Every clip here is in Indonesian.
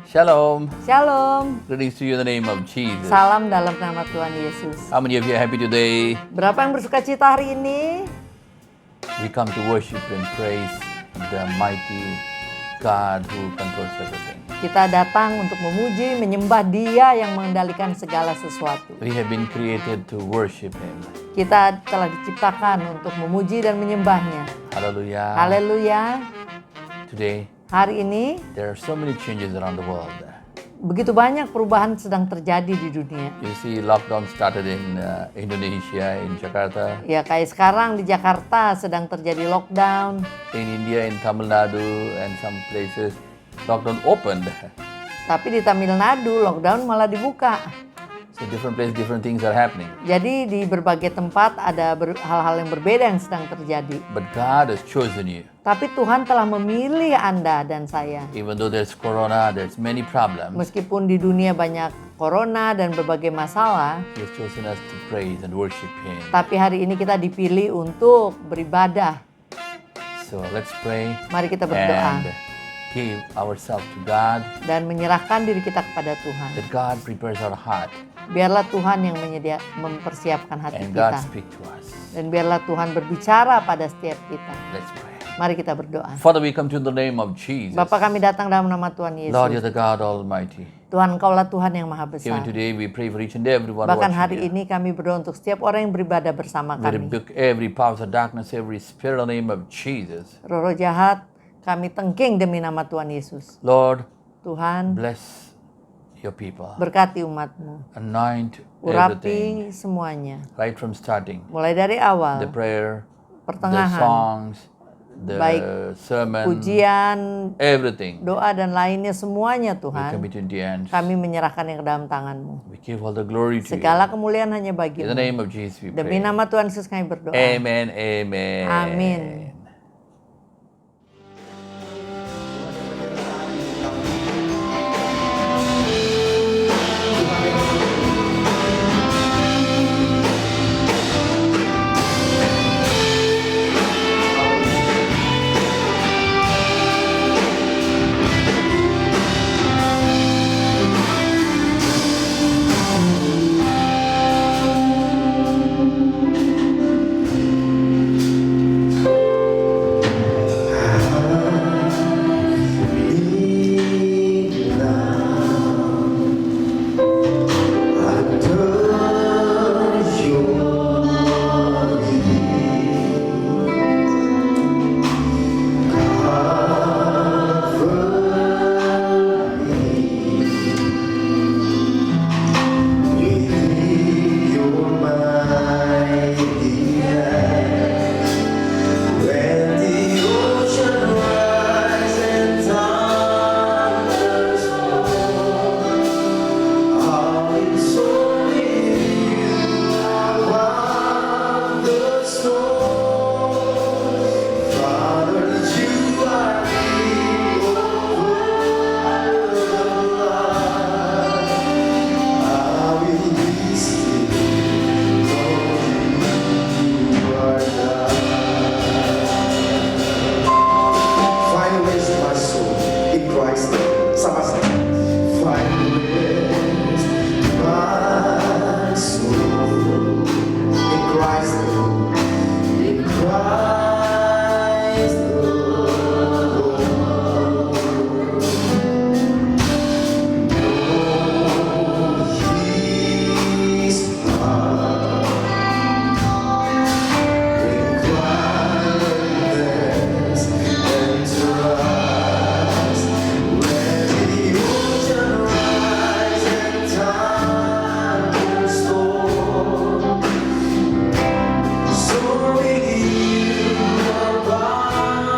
Shalom. Shalom. Greetings to you in the name of Jesus. Salam dalam nama Tuhan Yesus. How many of you are happy today? Berapa yang bersuka cita hari ini? We come to worship and praise the mighty God who controls everything. Kita datang untuk memuji, menyembah Dia yang mengendalikan segala sesuatu. We have been created to worship Him. Kita telah diciptakan untuk memuji dan menyembahnya. Hallelujah. Haleluya. Today, Hari ini there are so many changes around the world. begitu banyak perubahan sedang terjadi di dunia. You see, lockdown started in Indonesia, in Jakarta, Ya kayak sekarang di Jakarta sedang terjadi lockdown. in India, in Tamil Nadu, and some places, lockdown opened. Tapi di Tamil Nadu lockdown malah dibuka. So different places, different things are happening. Jadi di berbagai tempat ada hal-hal yang berbeda yang sedang terjadi. But God has chosen you. Tapi Tuhan telah memilih Anda dan saya. Even though there's corona, there's many problems. Meskipun di dunia banyak corona dan berbagai masalah, He has chosen us to praise and worship Him. tapi hari ini kita dipilih untuk beribadah. So let's pray Mari kita berdoa and give ourselves to God. dan menyerahkan diri kita kepada Tuhan. That God prepares our heart Biarlah Tuhan yang mempersiapkan hati and God kita. speak to us. Dan biarlah Tuhan berbicara pada setiap kita. Let's pray. Mari kita berdoa. Father, we come to the name of Jesus. Bapa, kami datang dalam nama Tuhan Lord, you're Yesus. the God Almighty. Tuhan, Engkaulah Tuhan yang maha besar. Even today, we pray for each and every one Bahkan watching hari here. ini kami berdoa untuk setiap orang yang beribadah bersama We kami. rebuke every power of darkness, every spirit in the name of Jesus. Roh-roh jahat kami tengking demi nama Tuhan Yesus. Lord, Tuhan, bless your people. berkati umat-Mu. Anoint everything. Urapi semuanya. Right from starting. Mulai dari The awal, prayer, the pertengahan, songs, the baik sermon, pujian, everything. doa dan lainnya semuanya We Tuhan. commit into your hands. Kami menyerahkan yang ke dalam tangan-Mu. We give all the glory to Segala you. kemuliaan hanya In the bagi-Mu. name of Jesus we Demi pray. nama Tuhan Yesus kami berdoa. Amen, amen. Amin. Find rest my soul in Christ. Sama-sama. Find rest my soul in Christ. In Christ alone. Know His power. In quietness and trust, when the ocean rise and time storm, soaring in above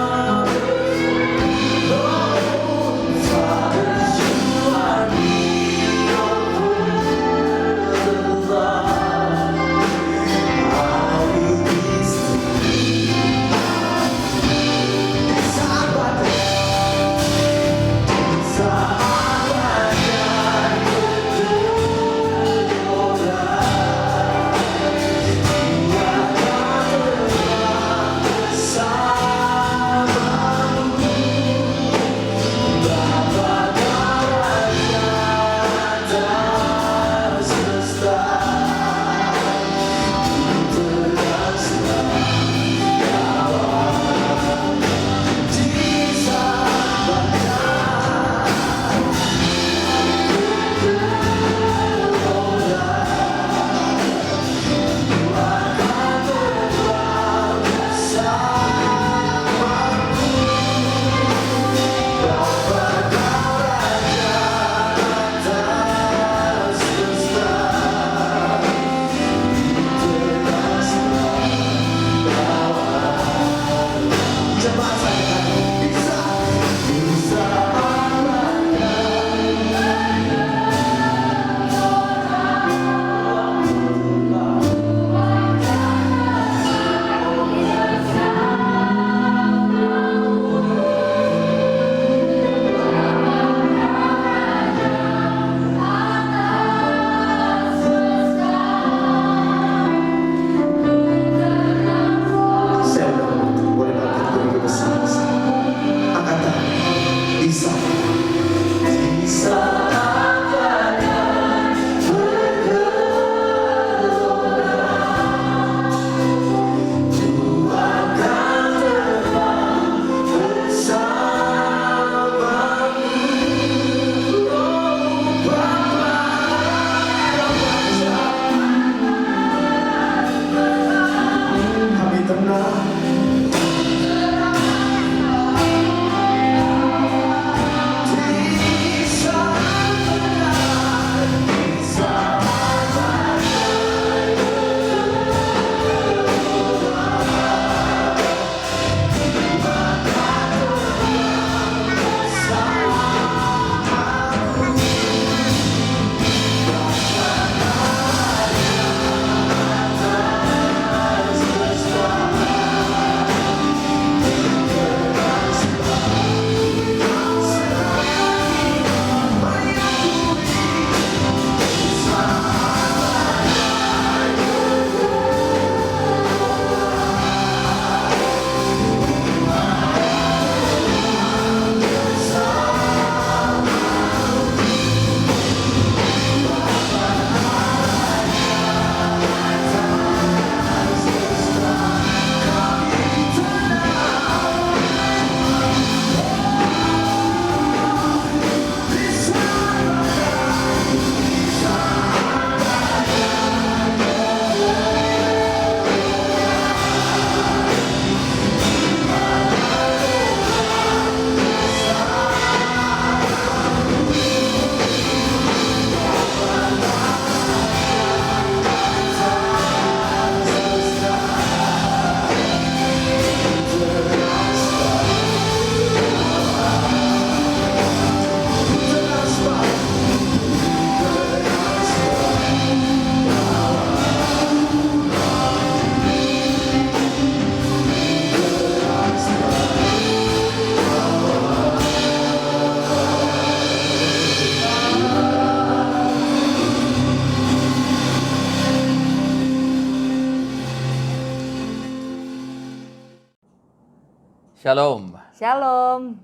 Shalom. Shalom.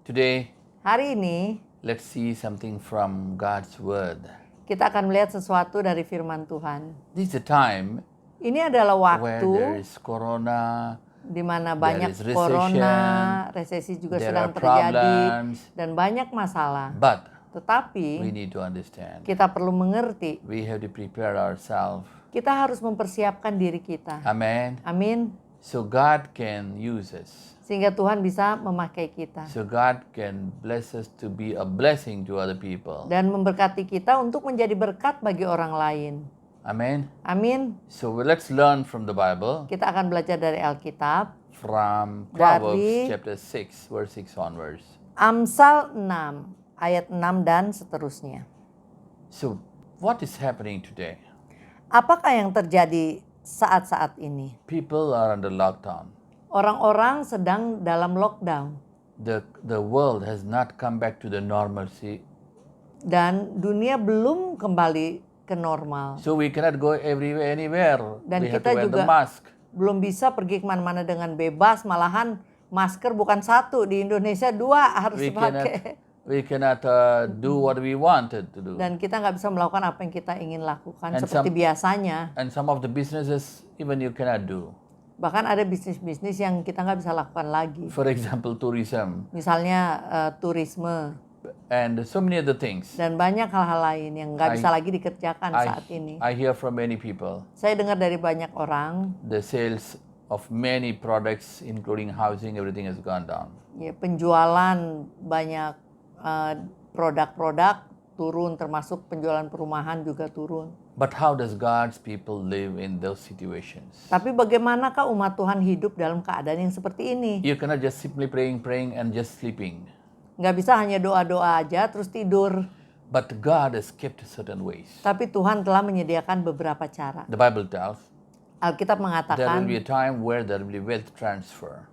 Today, Hari ini let's see something from God's Word. kita akan melihat sesuatu dari firman Tuhan. This is a time Ini adalah where there waktu is corona, di mana there banyak is recession, corona, resesi juga there sedang are terjadi, problems, dan banyak masalah. but we Tetapi need to understand. kita perlu mengerti, We have to prepare ourselves. kita harus mempersiapkan diri kita. Amen. Amin. So God can use us. Sehingga Tuhan bisa memakai kita So God can bless us to be a blessing to other people. dan memberkati kita untuk menjadi berkat bagi orang lain. Amen. Amin. So let's learn from the Bible, Kita akan belajar dari Alkitab, from Dari- Proverbs chapter 6, verse 6 onwards. Amsal 6, ayat 6 dan seterusnya. So what is happening today? Apakah yang terjadi saat-saat ini? People are under lockdown. Orang-orang sedang dalam lockdown The world has not come back to the normalcy. dan dunia belum kembali ke normal. So we cannot go anywhere. Dan We have kita to wear the juga mask. belum bisa pergi kemana-mana dengan bebas, malahan masker bukan satu, di Indonesia 2 harus dipakai. We cannot do what we wanted to do. Dan kita nggak bisa melakukan apa yang kita ingin lakukan And seperti biasanya. And some of the businesses even you cannot do. Bahkan ada bisnis-bisnis yang kita nggak bisa lakukan lagi. For example, tourism Misalnya turisme and so many other things. dan banyak hal-hal lain yang nggak bisa lagi dikerjakan saat ini. I hear from many people Saya dengar dari banyak orang, the sales of many products including housing, everything has gone down. ya penjualan banyak produk-produk turun, termasuk penjualan perumahan juga turun. But how does God's people live in those situations? Tapi bagaimanakah umat Tuhan hidup dalam keadaan yang seperti ini? You cannot just simply praying and just sleeping. Nggak bisa hanya doa-doa aja terus tidur. But God has kept certain ways. Tapi Tuhan telah menyediakan beberapa cara. The Bible tells Alkitab there will mengatakan be a time where there will be wealth transfer.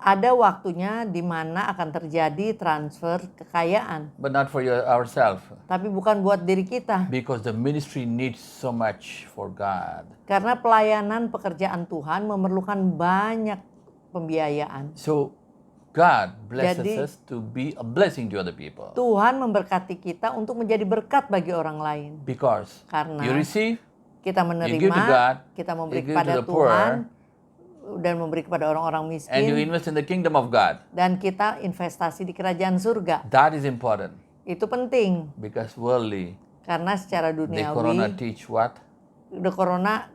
ada waktunya di mana akan terjadi transfer kekayaan. But not for ourselves. Tapi bukan buat diri kita. Because the ministry needs so much for God. Karena pelayanan pekerjaan Tuhan memerlukan banyak pembiayaan. So God blesses Jadi- us to be a blessing to other people. Tuhan memberkati kita untuk menjadi berkat bagi orang lain. Because Karena you receive, kita you give to menerima, God, kita memberi you give to kepada the poor, Tuhan, dan memberi kepada orang-orang and you miskin, invest in the kingdom of God. dan kita investasi di kerajaan surga. That is important. Itu penting, Because worldly, karena secara the corona duniawi, teach what?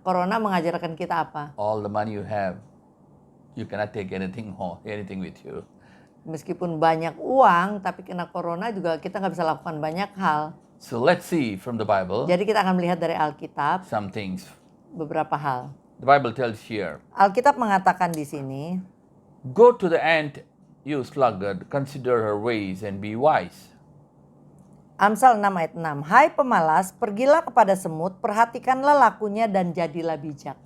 corona mengajarkan kita apa? All the money you have, you cannot take anything home, anything with you. Meskipun banyak uang, tapi kena corona juga kita nggak bisa lakukan banyak hal. So let's see from the Bible Jadi kita akan melihat dari Alkitab some things. beberapa hal. The Bible tells here, Alkitab mengatakan di sini, go to the ant, you sluggard, consider her ways and be wise. Amsal 6 ayat 6. Hai pemalas, pergilah kepada semut, perhatikanlah lakunya dan jadilah bijak.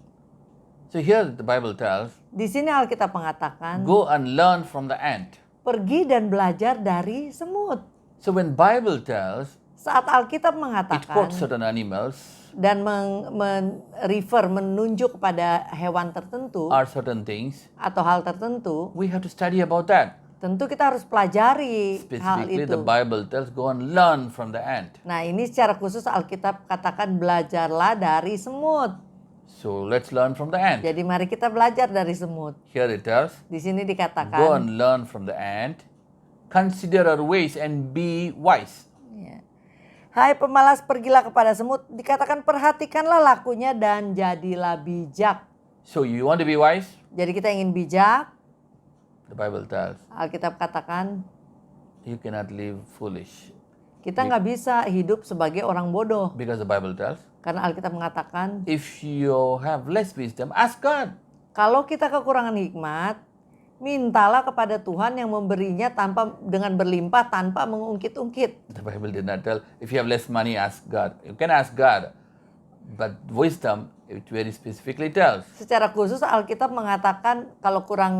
So here the Bible tells, Di sini Alkitab mengatakan, go and learn from the ant. pergi dan belajar dari semut. So when Bible tells, Saat Alkitab it mengatakan quotes certain animals dan menunjuk kepada hewan tertentu or certain things, atau hal tertentu, we have to study about that. tentu kita harus pelajari hal Specifically, itu. the Bible tells, go and learn from the ant. Nah, ini secara khusus Alkitab katakan belajarlah dari semut. So let's learn from the ant. Jadi mari kita belajar dari semut. Here it tells, Di sini go dikatakan, and learn from the ant, consider her ways and be wise. ya, hai pemalas, pergilah kepada semut. Dikatakan perhatikanlah lakunya dan jadilah bijak. So you want to be wise? Jadi kita ingin bijak. The Bible tells, Alkitab katakan you cannot live foolish. kita nggak bisa hidup sebagai orang bodoh. Because the Bible tells, Karena Alkitab mengatakan if you have less wisdom, ask God. kalau kita kekurangan hikmat, mintalah kepada Tuhan yang memberinya dengan berlimpah tanpa mengungkit-ungkit. The Bible did not tell, if you have less money, ask God. You can ask God. But wisdom, it very specifically tells. Secara khusus Alkitab mengatakan kalau kurang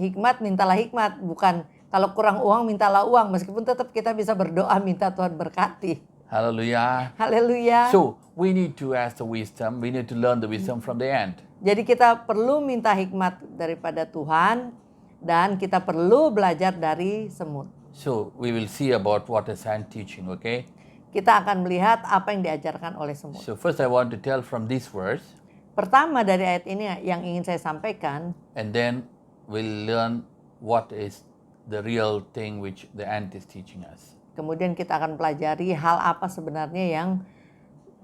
hikmat, mintalah hikmat. Bukan kalau kurang uang, mintalah uang. Meskipun tetap kita bisa berdoa minta Tuhan berkati. Hallelujah. Haleluya. So, we need to ask the wisdom. We need to learn the wisdom from the ant. Jadi kita perlu minta hikmat daripada Tuhan. Dan kita perlu belajar dari semut. So we will see about what is ant teaching, okay? Kita akan melihat apa yang diajarkan oleh semut. So first I want to tell from this verse, Pertama dari ayat ini yang ingin saya sampaikan, and then we'll learn what is the real thing which the ant is teaching us. kemudian kita akan pelajari hal apa sebenarnya yang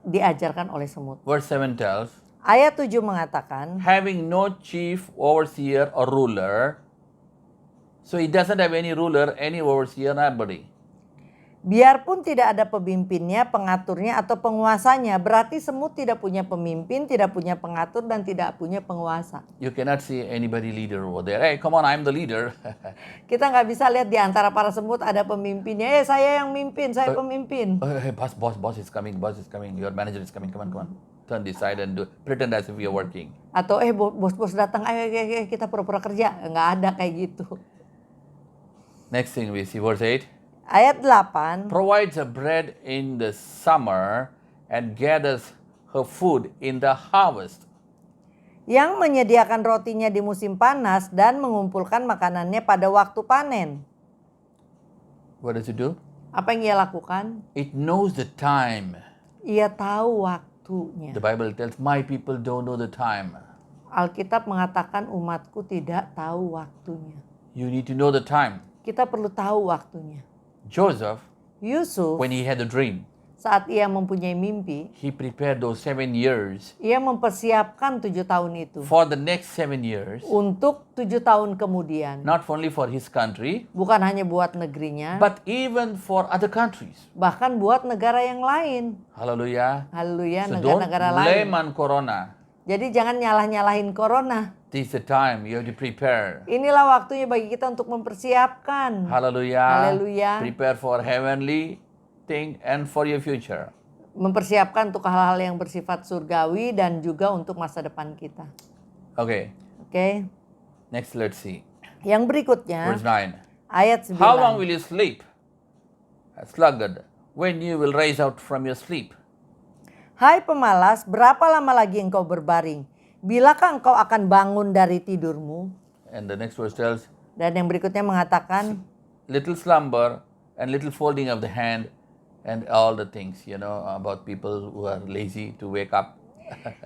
diajarkan oleh semut. Verse 7 tells, Ayat 7 mengatakan, having no chief, overseer, or ruler, so he doesn't have any ruler, any overseer, nobody. biarpun tidak ada pemimpinnya, pengaturnya, atau penguasanya, berarti semut tidak punya pemimpin, tidak punya pengatur, dan tidak punya penguasa. You cannot see anybody leader over there. Hey, come on, I'm the leader. Kita nggak bisa lihat di antara para semut ada pemimpinnya. Saya yang mimpin, saya pemimpin. Hey, boss is coming, your manager is coming, come on. Turn this side and pretend as if we are working. Atau bos-bos datang, ayo kita pura-pura kerja. Nggak ada kayak gitu. Next thing we see, verse 8. Ayat 8, Provides her bread in the summer and gathers her food in the harvest. yang menyediakan rotinya di musim panas dan mengumpulkan makanannya pada waktu panen. What does it do? Apa yang ia lakukan? It knows the time. Ia tahu waktunya. The Bible tells my people don't know the time. Alkitab mengatakan umatku tidak tahu waktunya. You need to know the time. Kita perlu tahu waktunya. Joseph, Yusuf, when he had a dream, saat ia mempunyai mimpi, he prepared those 7 years. ia mempersiapkan 7 tahun itu For the next 7 years, untuk 7 tahun kemudian. not only for his country, Bukan hanya buat negerinya, but even for other countries. bahkan buat negara yang lain. Hallelujah. Haleluya, So don't negara-negara blame lain. on Corona. Jadi jangan nyalah-nyalahin corona. This is the time you have to prepare. Inilah waktunya bagi kita untuk mempersiapkan. Hallelujah. Hallelujah. Prepare for heavenly thing and for your future. Mempersiapkan untuk hal-hal yang bersifat surgawi dan juga untuk masa depan kita. Okay. Oke. Next, let's see. Yang berikutnya, Verse 9. ayat 9. How long will you sleep, sluggard, when you will rise out from your sleep? Hai pemalas, berapa lama lagi engkau berbaring? Bilakah engkau akan bangun dari tidurmu? And the next verse tells, Dan yang berikutnya mengatakan, little slumber and little folding of the hand and all the things, about people who are lazy to wake up.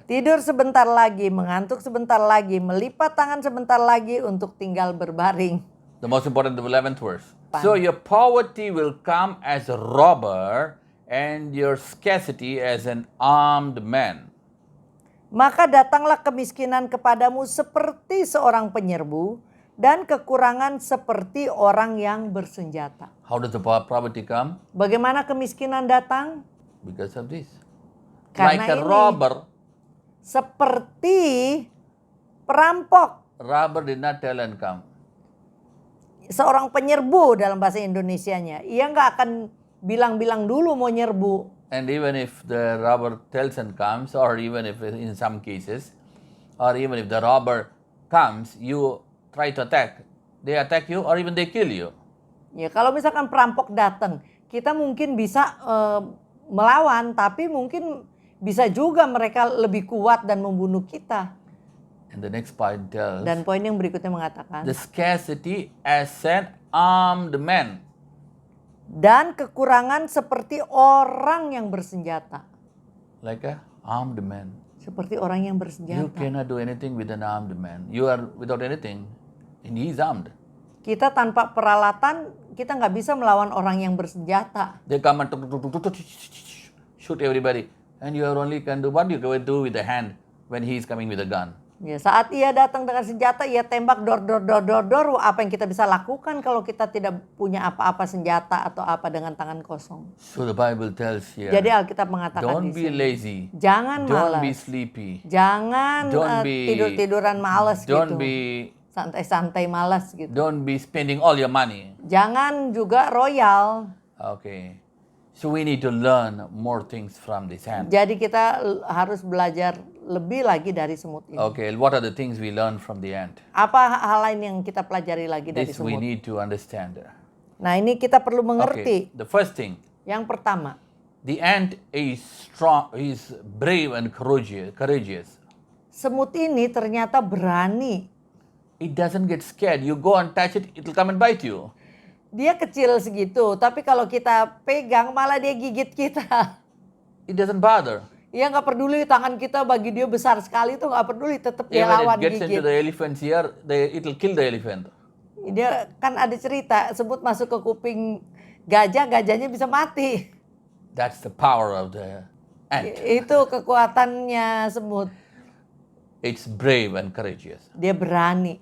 tidur sebentar lagi, mengantuk sebentar lagi, melipat tangan sebentar lagi untuk tinggal berbaring. The most important, the 11th verse. So your poverty will come as a robber and your scarcity as an armed man. Maka datanglah kemiskinan kepadamu seperti seorang penyerbu dan kekurangan seperti orang yang bersenjata. How does the poverty come? Bagaimana kemiskinan datang? Because of this. Karena Like a ini. robber. Seperti perampok. Robber did not tell and come. Seorang penyerbu dalam bahasa Indonesianya. Ia nggak akan bilang-bilang dulu mau nyerbu. And even if the robber tells and comes, or even if in some cases, or even if the robber comes, you try to attack. They attack you or even they kill you. Ya kalau misalkan perampok datang, kita mungkin bisa melawan, tapi mungkin bisa juga mereka lebih kuat dan membunuh kita. And the next point tells, Dan poin yang berikutnya mengatakan, the scarcity as an armed man. dan kekurangan seperti orang yang bersenjata. Like a armed man. Seperti orang yang You bersenjata. cannot do anything with an armed man. You are without anything, and he is armed. Kita tanpa peralatan, kita nggak bisa melawan orang yang bersenjata. They come and shoot everybody, and you are only can do what you can do with the hand when he is coming with a gun. Ya, saat ia datang dengan senjata, ia tembak dor. Apa yang kita bisa lakukan kalau kita tidak punya apa-apa senjata atau apa dengan tangan kosong? So the Bible tells here, Jadi Alkitab mengatakan don't di be sini, lazy, jangan don't be malas, sleepy, jangan Don't be- tidur-tiduran malas don't gitu, be santai-santai malas gitu. don't be spending all your money. Jangan juga royal. Okay, so we need to learn more things from this hand. Jadi kita harus belajar lebih lagi dari semut ini. Okay, what are the things we learn from the ant? Apa hal lain yang kita pelajari lagi dari This we semut? need to understand. Nah ini kita perlu Okay, mengerti. the first thing, Yang pertama, the ant is strong, is brave and courageous. semut ini ternyata berani. it doesn't get scared. You go and touch it, it will come and bite you. Dia kecil segitu, tapi kalau kita pegang malah dia gigit kita. It doesn't bother. Dia nggak peduli tangan kita bagi dia besar sekali tuh nggak peduli, tetap dia Even lawan it gets into gigit. the elephant's ear, it will kill the elephant. Dia kan ada cerita sebut masuk ke kuping gajah, gajahnya bisa mati. That's the power of the ant. Itu kekuatannya semut. It's brave and courageous. Dia berani.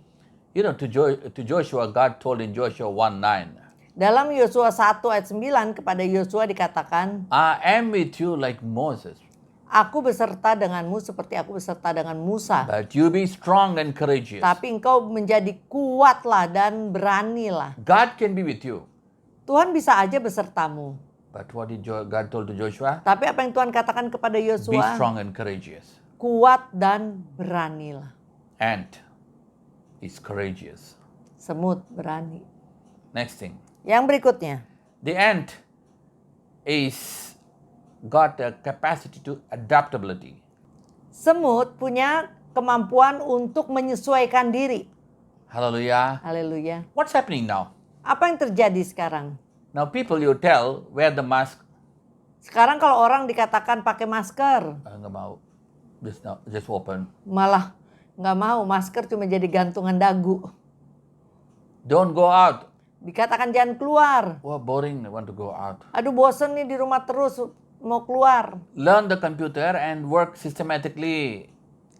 You know, to Joshua, God told in Joshua 1:9, Dalam Yosua 1 ayat 9 kepada Yosua dikatakan, I am with you like Moses, Aku beserta denganmu seperti aku beserta dengan Musa. but you be strong and courageous. Tapi engkau menjadi kuatlah dan beranilah. God can be with you. Tuhan bisa aja besertamu. But what did God told to Joshua? Tapi apa yang Tuhan katakan kepada Be Yosua? strong and courageous. Kuat dan beranilah. Ant is courageous. Semut berani. Next thing. Yang berikutnya, The ant is got a capacity to adaptability. semut punya kemampuan untuk menyesuaikan diri. Hallelujah. Haleluya. What's happening now? Apa yang terjadi sekarang? Now people you tell wear the mask. Sekarang kalau orang dikatakan pakai masker, Nggak mau. Just open. malah nggak mau, masker cuma jadi gantungan dagu. Don't go out. Dikatakan jangan keluar. Wah, boring. I want to go out. Aduh bosen nih di rumah terus, mau keluar. Learn the computer and work systematically.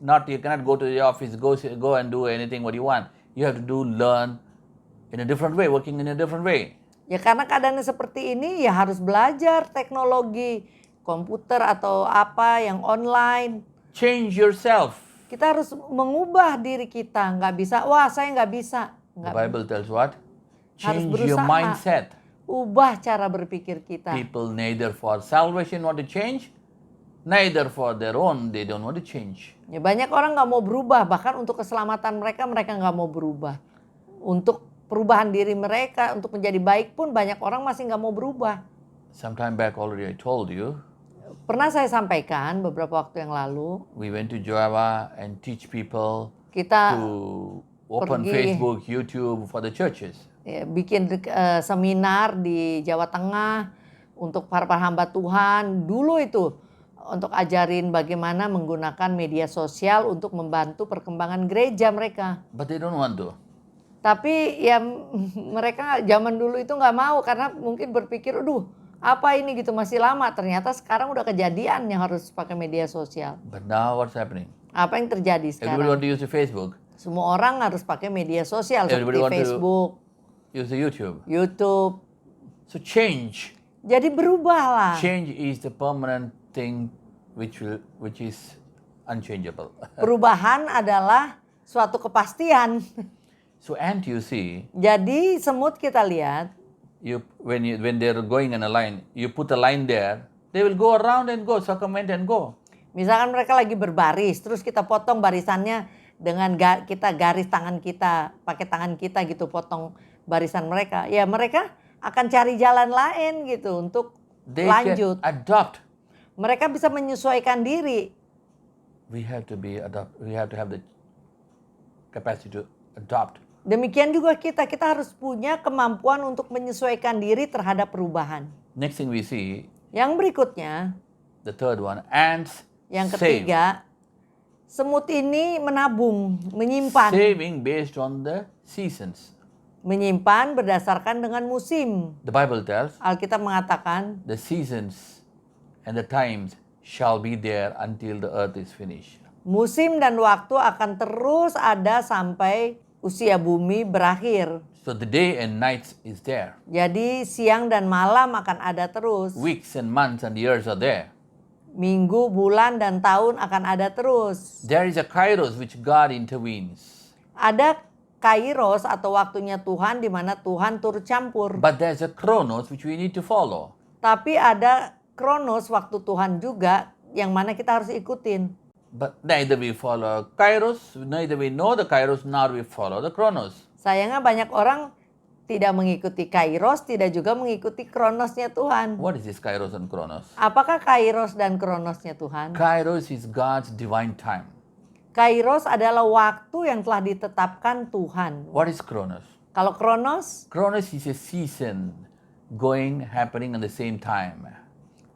Not you cannot go to the office, go and do anything what you want. You have to learn in a different way, working in a different way. Ya karena keadaannya seperti ini ya harus belajar teknologi komputer atau apa yang online. Change yourself. Kita harus mengubah diri kita. Nggak bisa, wah saya nggak bisa. The Bible tells what? Harus Change your berusaha. mindset. Ubah cara berpikir kita. People neither for salvation want to change, neither for their own they don't want to change. Ya banyak orang nggak mau berubah, bahkan untuk keselamatan mereka nggak mau berubah. Untuk perubahan diri mereka, untuk menjadi baik pun banyak orang masih nggak mau berubah. Sometime back already I told you, Pernah saya sampaikan beberapa waktu yang lalu, we went to Java and teach people kita to open pergi. Facebook, YouTube for the churches. ya, bikin seminar di Jawa Tengah untuk para hamba Tuhan. Dulu itu untuk ajarin bagaimana menggunakan media sosial untuk membantu perkembangan gereja mereka. But they don't want to. Tapi ya mereka zaman dulu itu nggak mau karena mungkin berpikir, aduh apa ini gitu masih lama. Ternyata sekarang udah kejadian yang harus pakai media sosial. But now what's happening? Apa yang terjadi Everybody sekarang? want to use the Facebook, Semua orang harus pakai media sosial Everybody seperti want to- Facebook, use the YouTube. YouTube. So change. Jadi berubahlah. Change is the permanent thing which is unchangeable. Perubahan adalah suatu kepastian. So ant you see, Jadi semut kita lihat, when they're going in a line, you put a line there, they will go around and go, circumvent and go. misalkan mereka lagi berbaris, terus kita potong barisannya dengan kita garis tangan kita, pakai tangan kita gitu potong barisan mereka. Ya mereka akan cari jalan lain gitu untuk They lanjut. can adopt. Mereka bisa menyesuaikan diri. We have to have the capacity to adopt. Demikian juga kita harus punya kemampuan untuk menyesuaikan diri terhadap perubahan. Next thing we see, Yang berikutnya, the third one, ants yang save. ketiga, semut ini menabung, menyimpan. Saving based on the seasons. Menyimpan berdasarkan dengan musim. The Bible tells Alkitab mengatakan, the seasons and the times shall be there until the earth is finished. musim dan waktu akan terus ada sampai usia bumi berakhir. So the day and nights is there. Jadi siang dan malam akan ada terus. Weeks and months and years are there. Minggu, bulan, dan tahun akan ada terus. There is a kairos which God intervenes. Ada kairos atau waktunya Tuhan di mana Tuhan turut campur. But there's a chronos which we need to follow. Tapi ada kronos waktu Tuhan juga yang mana kita harus ikutin. But neither we follow kairos, neither we know the kairos, nor we follow the chronos. Sayangnya banyak orang tidak mengikuti kairos, tidak juga mengikuti kronosnya Tuhan. What is this kairos and chronos? Apakah kairos dan kronosnya Tuhan? Kairos is God's divine time. Kairos adalah waktu yang telah ditetapkan Tuhan. What is Chronos? Kalau Kronos, Chronos is a season going, happening at the same time.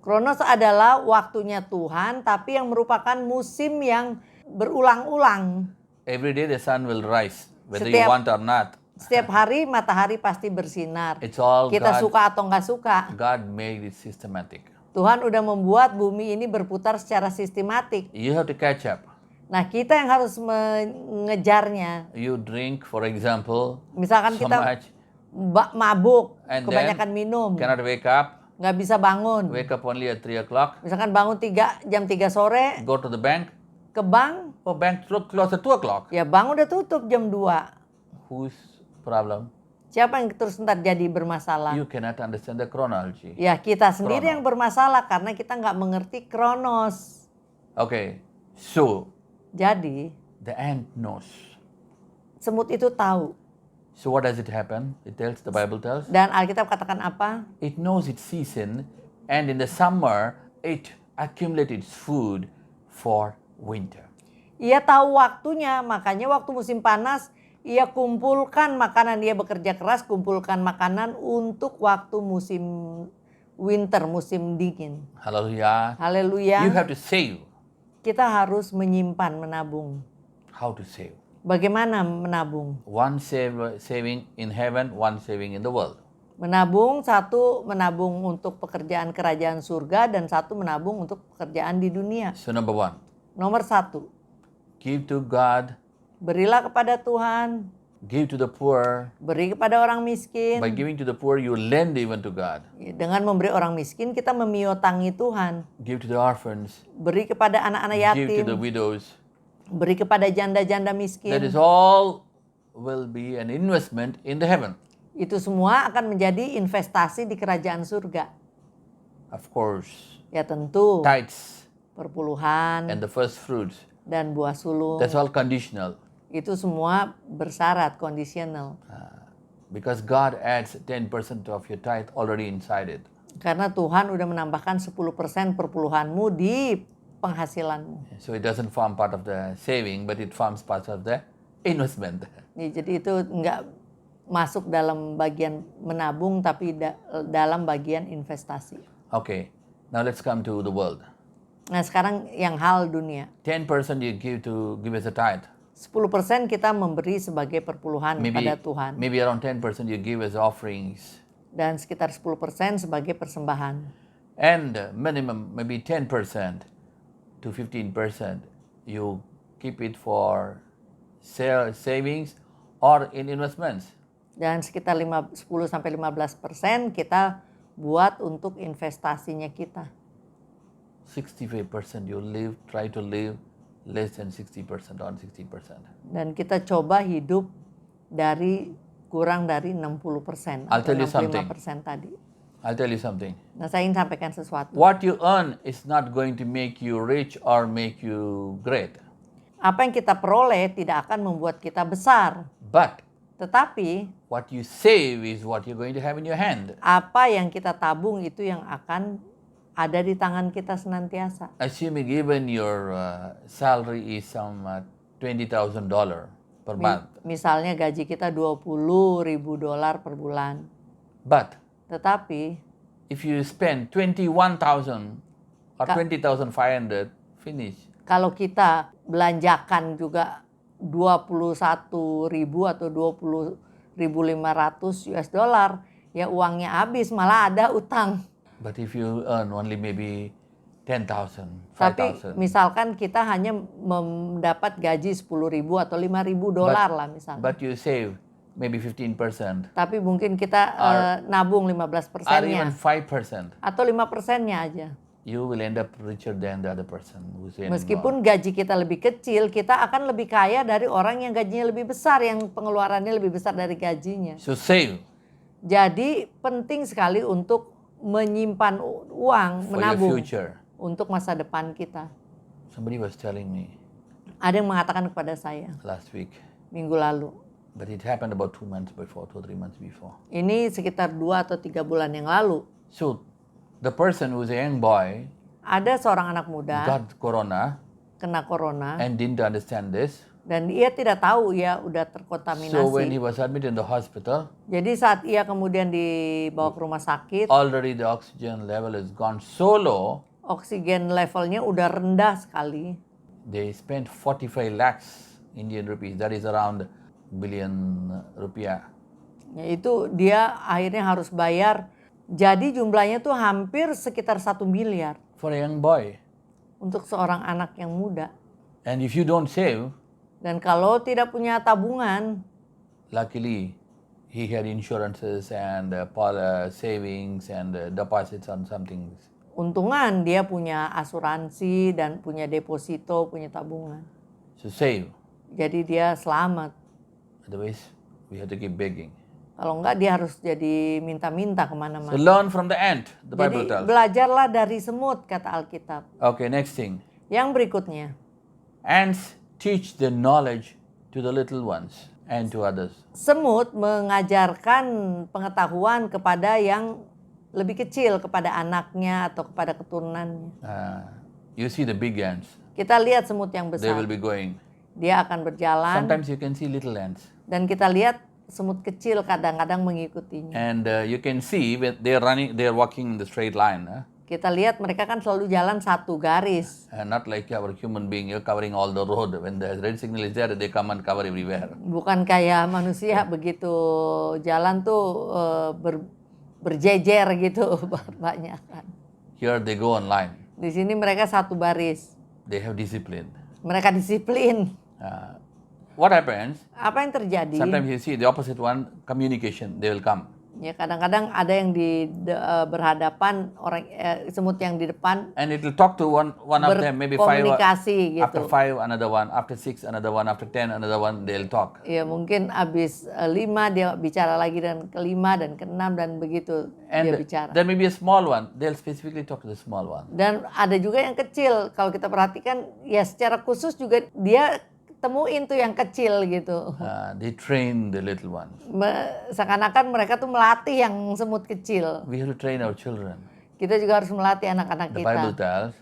Kronos adalah waktunya Tuhan, tapi yang merupakan musim yang berulang-ulang. Every day the sun will rise, whether you Setiap- want or not. Setiap hari matahari pasti bersinar. It's all Kita God. suka atau nggak suka. God made it systematic. Tuhan udah membuat bumi ini berputar secara sistematik. You have to catch up. Nah, kita yang harus mengejarnya. You drink, for example, Misalkan so kita much, mabuk, and kebanyakan minum, then cannot wake up. nggak bisa bangun. Wake up only at 3 o'clock. Misalkan bangun jam 3 sore, Go to the bank. ke bank, Oh, bank close at 2 o'clock. ya bank udah tutup jam 2. Whose problem? Siapa yang terus ntar jadi bermasalah? You cannot understand the chronology. Ya kita sendiri Kronos. yang bermasalah karena kita nggak mengerti Kronos. Okay, so Jadi the ant knows. semut itu tahu. So what does it happen? The Bible tells. Dan Alkitab katakan apa? It knows its season, and in the summer it accumulates its food for winter. Ia tahu waktunya, makanya waktu musim panas ia kumpulkan makanan, dia bekerja keras kumpulkan makanan untuk waktu musim winter, musim dingin. Hallelujah. Haleluya. You have to save. Kita harus menyimpan, menabung. How to save? Bagaimana menabung? One saving in heaven, one saving in the world. Menabung, satu menabung untuk pekerjaan kerajaan surga dan satu menabung untuk pekerjaan di dunia. So number 1, Nomor 1, give to God, berilah kepada Tuhan, give to the poor. beri kepada orang miskin. By giving to the poor, you lend even to God. Dengan memberi orang miskin, kita memiotangi Tuhan. Give to the orphans, Beri kepada anak-anak give to the yatim, widows. beri kepada janda-janda That miskin. is all will be an investment in the heaven. Itu semua akan menjadi investasi di kerajaan surga. Of course, Ya tentu, tithes perpuluhan and the first fruits. dan buah sulung. That's all conditional. Itu semua bersyarat, kondisional. Because God adds 10% of your tithe already inside it. Karena Tuhan udah menambahkan 10% perpuluhanmu di penghasilanmu. So it doesn't form part of the saving, but it forms part of the investment. Jadi itu enggak masuk dalam bagian menabung tapi dalam bagian investasi. Okay, now let's come to the world. Nah sekarang yang hal dunia. 10% you give as a tithe. 10% kita memberi sebagai perpuluhan Maybe, kepada Tuhan. maybe around 10% you give as offerings. Dan sekitar 10% sebagai persembahan. And minimum, maybe 10% to 15% you keep it for savings or in investments. Dan sekitar 10-15% kita buat untuk investasinya kita. 65% you try to live less than 60% on 60%. Dan kita coba hidup dari kurang dari 60% I'll atau tell you something. 65% tadi. I'll tell you something. Nah, saya ingin sampaikan sesuatu. What you earn is not going to make you rich or make you great. Apa yang kita peroleh tidak akan membuat kita besar. But Tetapi what you save is what you're going to have in your hand. apa yang kita tabung itu yang akan ada di tangan kita senantiasa. Assuming even your salary is some $20,000 per month. Misalnya gaji kita $20.000 per bulan. But Tetapi if you spend 21,000 or 20,500, finish. kalau kita belanjakan juga 21.000 atau 20.500 US dollar, ya uangnya habis, malah ada utang. But if you earn only maybe 10,000, Tapi 5,000, misalkan kita hanya mendapat gaji 10.000 atau 5.000 dolar lah misalnya. but you save maybe 15% Tapi mungkin kita nabung 15%-nya or even 5%, atau 5%-nya aja. you will end up richer than the other person who's earning more. Meskipun gaji kita lebih kecil, kita akan lebih kaya dari orang yang gajinya lebih besar, yang pengeluarannya lebih besar dari gajinya. So save Jadi penting sekali untuk menyimpan uang, for your menabung future. untuk masa depan kita. Somebody was telling me Ada yang mengatakan kepada saya last week, minggu lalu. but it happened about 2 months before, 2 or 3 months before. Ini sekitar 2 atau 3 bulan yang lalu. So the person who's a young boy Ada seorang anak muda got corona kena corona and didn't understand this. dan ia tidak tahu ia udah So when terkontaminasi. he was admitted in the hospital, Jadi saat ia kemudian dibawa ke rumah sakit, already the oxygen level has gone so low, oksigen levelnya udah rendah sekali. they spent 45 lakhs Indian rupees, that is around billion rupiah. Yaitu dia akhirnya harus bayar. Jadi jumlahnya tuh hampir sekitar 1 miliar For a young boy. untuk seorang anak yang muda. And if you don't save, Dan kalau tidak punya tabungan, luckily he had insurances and savings and deposits on something. untungan dia punya asuransi dan punya deposito, punya tabungan. So save, Jadi dia selamat. otherwise we have to keep begging. Kalau enggak dia harus jadi minta-minta So kemana-mana. learn from the ant, the Bible Jadi tells. belajarlah dari semut, kata Alkitab. Okay, next thing. Yang berikutnya, Ants teach the knowledge to the little ones and to others. semut mengajarkan pengetahuan kepada yang lebih kecil, kepada anaknya atau kepada keturunannya. You see the big ants, Kita lihat semut yang they besar, will be going. dia akan berjalan, Sometimes you can see little ants. dan kita lihat semut kecil kadang-kadang mengikutinya. And you can see when they are walking in the straight line. Kita lihat mereka kan selalu jalan satu garis. Not like our human being, you're covering all the road. When the red signal is there, they come and cover everywhere. Bukan kayak manusia begitu jalan tuh berjejer gitu banyak kan. Here they go online. Di sini mereka satu baris. They have discipline. Mereka disiplin. What happens? Apa yang terjadi? Sometimes you see the opposite one, communication, they will come. Ya kadang-kadang ada yang berhadapan orang semut yang di depan And it will talk to one of them, maybe 5. berkomunikasi After gitu. 5, another one. After 6, another one. After 10, another one. They'll talk. Ya mungkin habis 5 dia bicara lagi dan kelima dan keenam dan begitu dia And bicara. there may be a small one. They'll specifically talk to the small one. Dan ada juga yang kecil. Kalau kita perhatikan ya secara khusus juga dia temuin tuh yang kecil gitu. They train the little ones. Seakan-akan mereka tuh melatih yang semut kecil. We have to train our children. Kita juga harus melatih anak-anak The Bible kita. tells,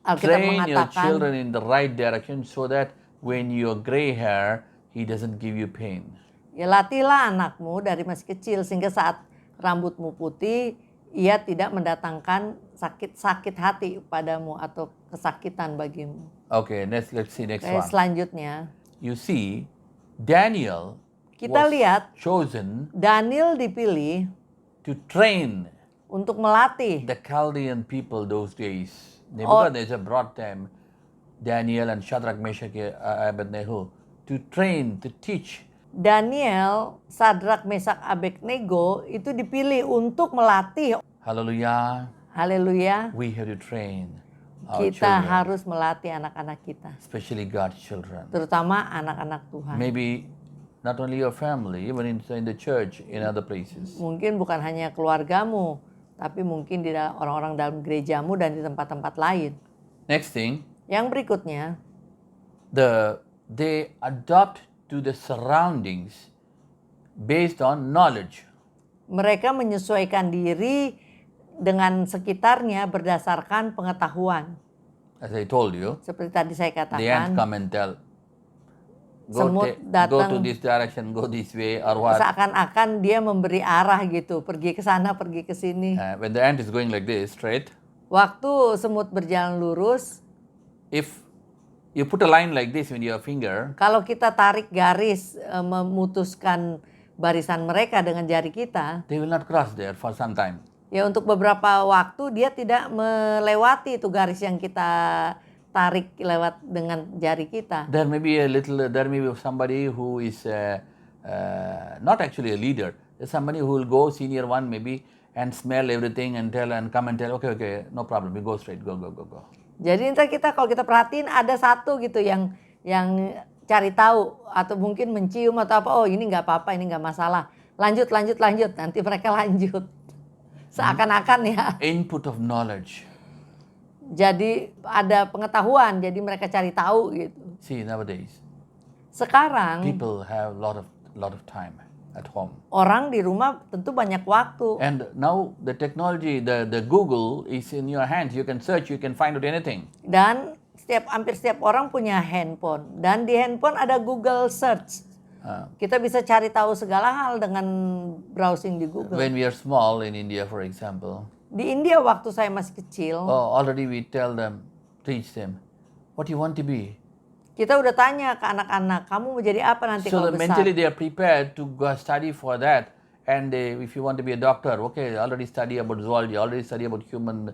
Alkitab train your mengatakan, children in the right direction so that when you're gray hair, he doesn't give you pain. ya latihlah anakmu dari masih kecil sehingga saat rambutmu putih, ia tidak mendatangkan sakit hati padamu atau kesakitan bagimu. Okay, let's see next one. Selanjutnya, You see, Daniel kita was lihat chosen Daniel dipilih to train untuk melatih the Chaldean people those days. Nebuchadnezzar brought them, Daniel and Shadrach, Meshach, Abednego, to train, to teach. Daniel, Sadrak, Mesak, Abednego itu dipilih untuk melatih. Hallelujah. Haleluya. We have to train our Kita children, harus melatih anak-anak kita, especially God's children. terutama anak-anak Tuhan. Maybe not only your family, even in the church, in other places. Mungkin bukan hanya keluargamu, tapi mungkin di orang-orang dalam gerejamu dan di tempat-tempat lain. Next thing, Yang berikutnya, they adopt to the surroundings based on knowledge. mereka menyesuaikan diri dengan sekitarnya berdasarkan pengetahuan. As I told you, Seperti tadi saya the ant katakan, come and tell, semut go datang to this direction, go this way, or what. seakan-akan dia memberi arah gitu, pergi ke sana, pergi ke sini. When the ant is going like this, straight, Waktu semut berjalan lurus, if you put a line like this with your finger, kalau kita tarik garis memutuskan barisan mereka dengan jari kita, they will not cross there for some time. ya untuk beberapa waktu dia tidak melewati itu garis yang kita tarik lewat dengan jari kita. There may be somebody who is not actually a leader. There's somebody who will go, senior one maybe, and smell everything and come and tell, okay, no problem, we go straight, go. Jadi ntar kalau kita perhatiin ada satu gitu yang cari tahu atau mungkin mencium atau apa, oh ini nggak apa-apa, ini nggak masalah. Lanjut, nanti mereka lanjut. Seakan-akan ya. Input of knowledge. Jadi ada pengetahuan, jadi mereka cari tahu gitu. See, nowadays, Sekarang people have lot of time at home. orang di rumah tentu banyak waktu. And now the technology, the Google is in your hands. You can search, you can find out anything. Dan hampir setiap orang punya handphone, dan di handphone ada Google Search. Kita bisa cari tahu segala hal dengan browsing di Google. When we are small in India, for example, Di India waktu saya masih kecil, already we tell them, teach them, what you want to be. kita udah tanya ke anak-anak, kamu mau jadi apa nanti So kalau that besar? mentally they are prepared to go study for that. And if you want to be a doctor, okay, already study about zoology, already study about human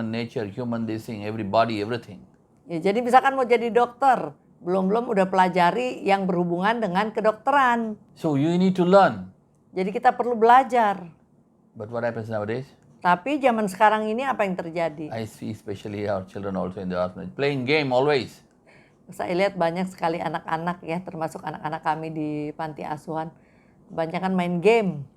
nature, human this thing, every body, everything. Ya, jadi misalkan mau jadi dokter, belum udah pelajari yang berhubungan dengan kedokteran. So you need to learn. Jadi kita perlu belajar. But what happens nowadays? Tapi zaman sekarang ini apa yang terjadi? I see especially our children also in the orphanage playing game always. Saya lihat banyak sekali anak-anak ya, termasuk anak-anak kami di panti asuhan, kebanyakan main game.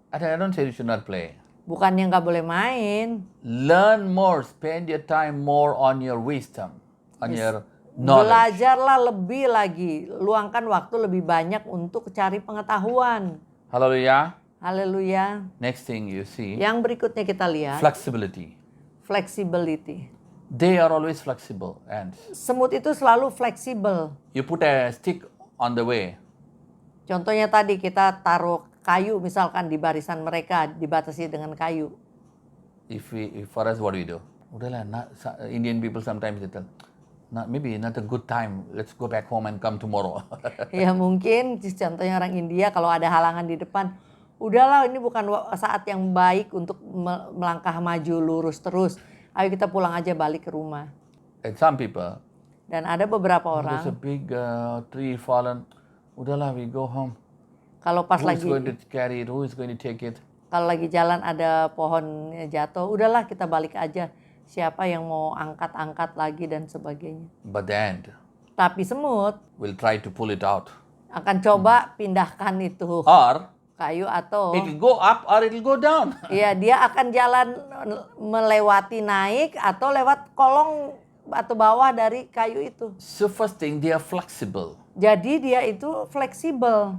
I don't say you should not play. Bukannya nggak boleh main, Learn more, spend your time more on your wisdom, on your knowledge. belajarlah lebih lagi, luangkan waktu lebih banyak untuk cari pengetahuan. Hallelujah. Haleluya. Next thing you see, Yang berikutnya kita lihat, flexibility. flexibility. They are always flexible, and Semut itu selalu fleksibel. you put a stick on the way. Contohnya tadi kita taruh kayu misalkan di barisan mereka, dibatasi dengan kayu. If for us, what do we do? Udahlah, Indian people sometimes they tell, maybe not a good time. Let's go back home and come tomorrow. Ya mungkin contohnya orang India kalau ada halangan di depan, udahlah ini bukan saat yang baik untuk melangkah maju lurus terus. Ayo kita pulang aja balik ke rumah. And some people, Dan ada beberapa there's a orang big tree fallen. Udahlah, we go home. kalau pas Who is lagi going to carry it? Who is going to take it? kalau lagi jalan ada pohon jatuh, udahlah kita balik aja. Siapa yang mau angkat-angkat lagi dan sebagainya. But the ant Tapi semut will try to pull it out. akan coba pindahkan itu Or kayu atau it will go up or it will go down. ya dia akan jalan melewati naik atau lewat kolong atau bawah dari kayu itu. So first thing, they are flexible. Jadi dia itu fleksibel.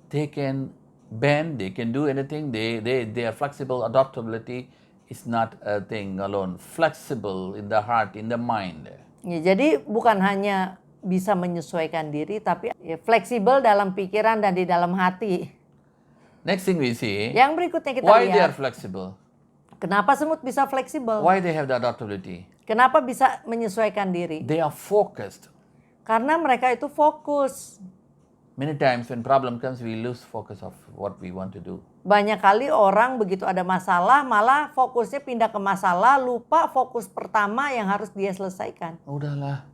They can bend, they can do anything. They are flexible. Adaptability is not a thing alone. Flexible in the heart, in the mind. Ya, jadi bukan hanya bisa menyesuaikan diri, tapi ya, fleksibel dalam pikiran dan di dalam hati. Next thing we see, Yang berikutnya kita why they are lihat, flexible. kenapa semut bisa fleksibel? Why they have the adaptability. Kenapa bisa menyesuaikan diri? They are focused. Karena mereka itu fokus. Many times when problem comes, we lose focus of what we want to do. Banyak kali orang begitu ada masalah, malah fokusnya pindah ke masalah, lupa fokus pertama yang harus dia selesaikan. Udahlah,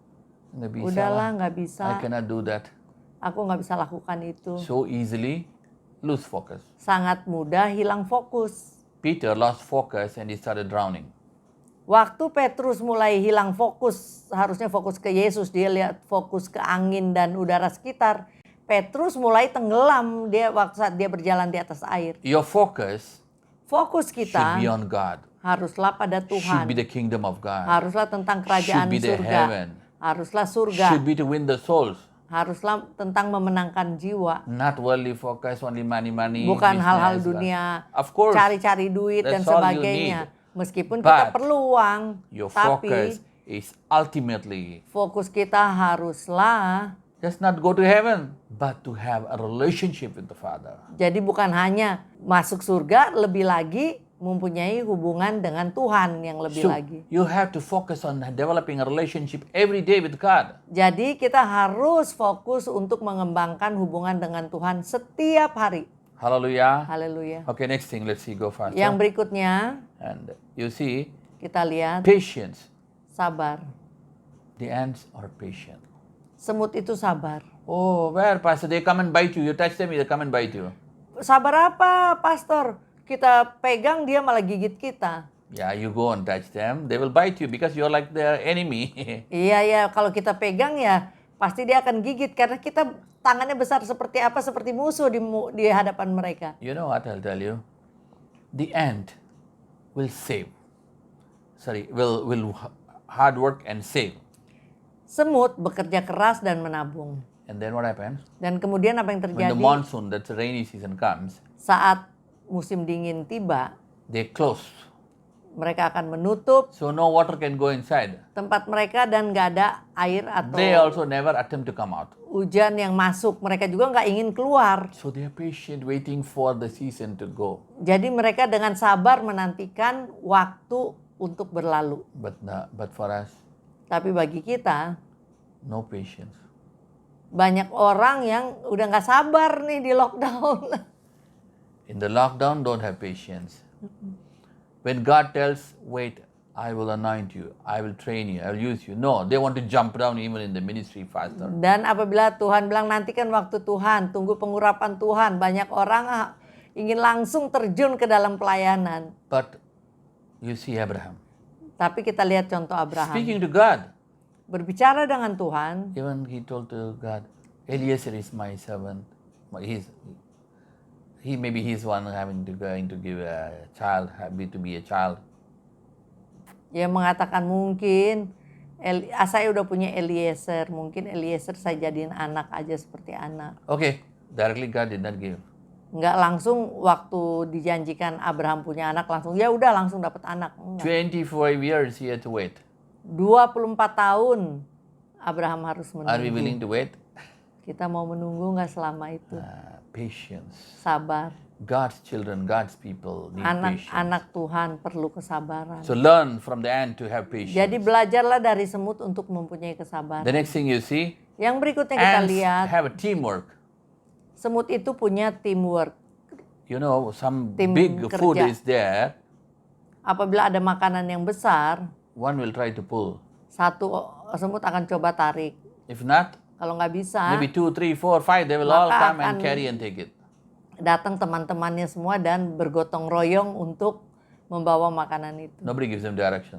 nggak bisa. Udahlah, lah. nggak bisa. I cannot do that. Aku nggak bisa lakukan itu. So easily lose focus. Sangat mudah hilang fokus. Peter lost focus and he started drowning. Waktu Petrus mulai hilang fokus, harusnya fokus ke Yesus, dia lihat fokus ke angin dan udara sekitar. Petrus mulai tenggelam dia waktu saat dia berjalan di atas air. Your focus Fokus should kita be on God. haruslah pada Should Tuhan. be the kingdom of God. Haruslah tentang kerajaan Should be the surga. heaven. Haruslah surga. Should be to win the souls. Haruslah tentang memenangkan jiwa. Not worldly focus, only money. Bukan hal-hal business. dunia, Of course, cari-cari duit dan that's all you sebagainya. need. Meskipun kita But perlu uang, your tapi focus is ultimately fokus kita haruslah just not go to heaven, but to have a relationship with the Father. jadi bukan hanya masuk surga, lebih lagi mempunyai hubungan dengan Tuhan yang lebih So lagi. you have to focus on developing a relationship every day with God. Jadi kita harus fokus untuk mengembangkan hubungan dengan Tuhan setiap hari. Hallelujah. Haleluya. Okay, next thing, let's see, go faster. Yang berikutnya And you see, kita lihat patience. sabar. The ants are patient. Semut itu sabar. Oh, where, Pastor? They come and bite you. You touch them, they come and bite you. Sabar apa, Pastor? Kita pegang dia malah gigit kita. Yeah, you go and touch them. They will bite you because you're like their enemy. Iya ya, kalau kita pegang ya pasti dia akan gigit karena kita tangannya besar seperti apa, seperti musuh di hadapan mereka. You know what I'll tell you? The ant will save. Will hard work and save. Semut bekerja keras dan menabung. And then what happens? Dan kemudian apa yang When terjadi the monsoon, that's the rainy season comes, saat musim dingin tiba, they close. Mereka akan menutup so no water can go inside. tempat mereka dan nggak ada air atau They also never attempt to come out. hujan yang masuk. Mereka juga nggak ingin keluar. So they are patient waiting for the season to go. Jadi mereka dengan sabar menantikan waktu untuk berlalu. But for us, Tapi bagi kita, no patience. banyak orang yang udah nggak sabar nih di lockdown. In the lockdown, don't have patience. When God tells, wait, I will anoint you, I will train you, I will use you. No, they want to jump down even in the ministry faster. Dan apabila Tuhan bilang nantikan waktu Tuhan, tunggu pengurapan Tuhan, banyak orang ingin langsung terjun ke dalam pelayanan. But you see Abraham Tapi kita lihat contoh Abraham. speaking to God. Berbicara dengan Tuhan, Even he told to God, Eliezer is my servant. He's one going to give a child, happy to be a child. dia mengatakan mungkin saya udah punya Eliezer, mungkin Eliezer saya jadiin anak aja seperti anak. Okay, directly God did not give. Nggak langsung waktu dijanjikan Abraham punya anak langsung ya udah langsung dapat anak. Enggak. 25 years he had to wait. 24 tahun Abraham harus Are we willing menunggu. to wait? Kita mau menunggu nggak selama itu? Patience. Sabar. God's children, God's people need patience. Anak-anak Tuhan perlu kesabaran. So learn from the ant to have patience. Jadi belajarlah dari semut untuk mempunyai kesabaran. The next thing you see, Yang berikutnya kita ants lihat, have a teamwork. semut itu punya teamwork. You know, some Tim big food kerja. is there, Apabila ada makanan yang besar, one will try to pull. satu semut akan coba tarik. If not, Kalau nggak bisa, maybe 2, 3, 4, 5, they will all Maka come and akan- carry and take it. datang teman-temannya semua dan bergotong royong untuk membawa makanan itu. Nobody gives them direction.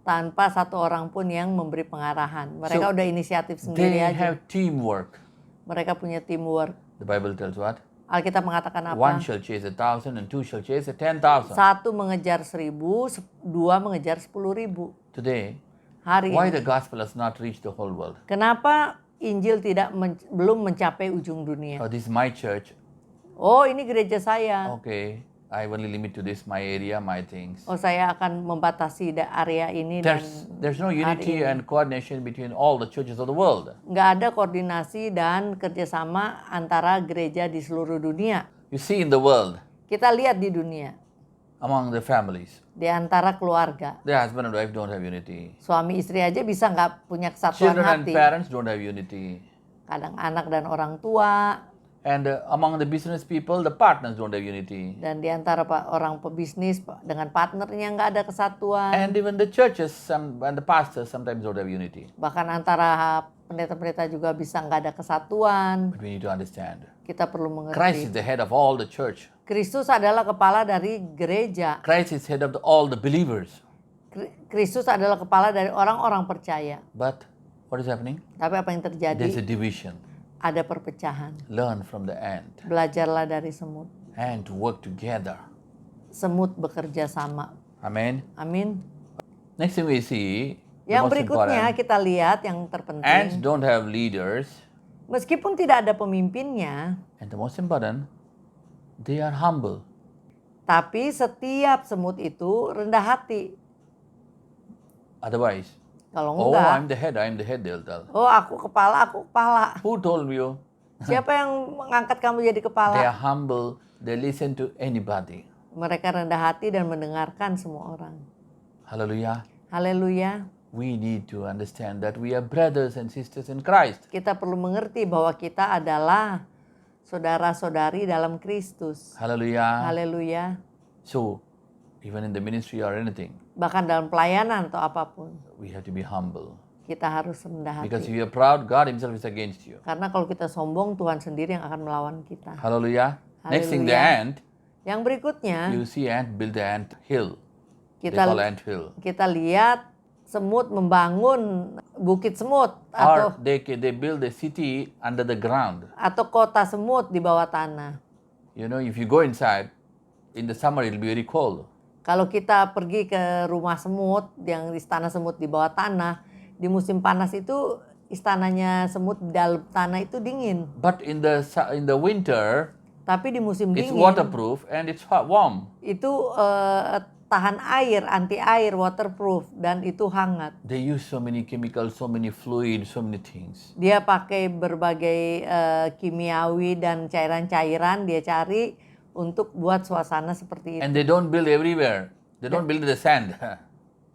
Tanpa satu orang pun yang memberi pengarahan. Mereka So, udah inisiatif sendiri They aja. have teamwork. Mereka punya teamwork. The Bible tells what? Alkitab mengatakan apa? One shall chase 1,000 and two shall chase 10,000. Satu mengejar 1.000, dua mengejar 10.000. Today, Hari why ini. the gospel has not reached the whole world? Kenapa Injil belum mencapai ujung dunia? Oh, this is my church. Oh, ini gereja saya. Okay, I only limit to this, my area, my things. Oh, saya akan membatasi area ini dan There's no unity and coordination between all the churches of the world. nggak ada koordinasi dan kerjasama antara gereja di seluruh dunia. You see in the world, Kita lihat di dunia, among the families, di antara keluarga, the husband and wife don't have unity. suami istri aja bisa nggak punya kesatuan Children and hati. parents don't have unity. Kadang anak dan orang tua, And among the business people, the partners don't have unity. dan di antara orang pebisnis dengan partnernya nggak ada kesatuan. And even the churches and the pastors sometimes don't have unity. Bahkan antara pendeta-pendeta juga bisa nggak ada kesatuan. But we need to understand. Kita perlu Christ mengerti. is the head of all the church. Kristus adalah kepala dari gereja. Christ is head of all the believers. Kristus adalah kepala dari orang-orang percaya. But what is happening? Tapi apa yang terjadi? There's a division. Ada perpecahan. Learn from the ant Belajarlah dari semut. and to work together. Semut bekerja sama. Amen. Amin. Next thing we see, the Yang most berikutnya important, kita lihat yang ants terpenting. don't have leaders, Meskipun tidak ada pemimpinnya, and the most important, they are humble. tapi setiap semut itu rendah hati. Otherwise, Kalau oh, enggak, I'm the head, they'll tell. oh aku kepala. Who told you? Siapa yang mengangkat kamu jadi They kepala? are humble, they listen to anybody. Mereka rendah hati dan mendengarkan semua orang. Hallelujah. Haleluya. We need to understand that we are brothers and sisters in Christ. Kita perlu mengerti bahwa kita adalah saudara-saudari dalam Kristus. Hallelujah. Haleluya. So, even in the ministry or anything, Bahkan dalam pelayanan atau apapun, we have to be humble. kita harus rendah Because hati. if you are proud, God Himself is against you. Karena kalau kita sombong, Tuhan sendiri yang akan melawan kita. Hallelujah. Next thing, the Hallelujah. ant, Yang berikutnya, you see ant build the ant hill. They kita call ant hill. kita lihat semut membangun bukit semut Or they build a city under the ground. atau kota semut di bawah tanah. You know, if you go inside, in the summer it will be very cold. Kalau kita pergi ke rumah semut yang istana semut di bawah tanah, di musim panas itu istananya semut di dalam tanah itu dingin. But in the winter, Tapi di musim it's dingin waterproof and it's hot, warm. itu tahan air, anti air, waterproof, dan itu hangat. They use so many chemicals, so many fluids, so many things. Dia pakai berbagai kimiawi dan cairan-cairan dia cari untuk buat suasana seperti itu. And they don't build everywhere. They don't build in the sand.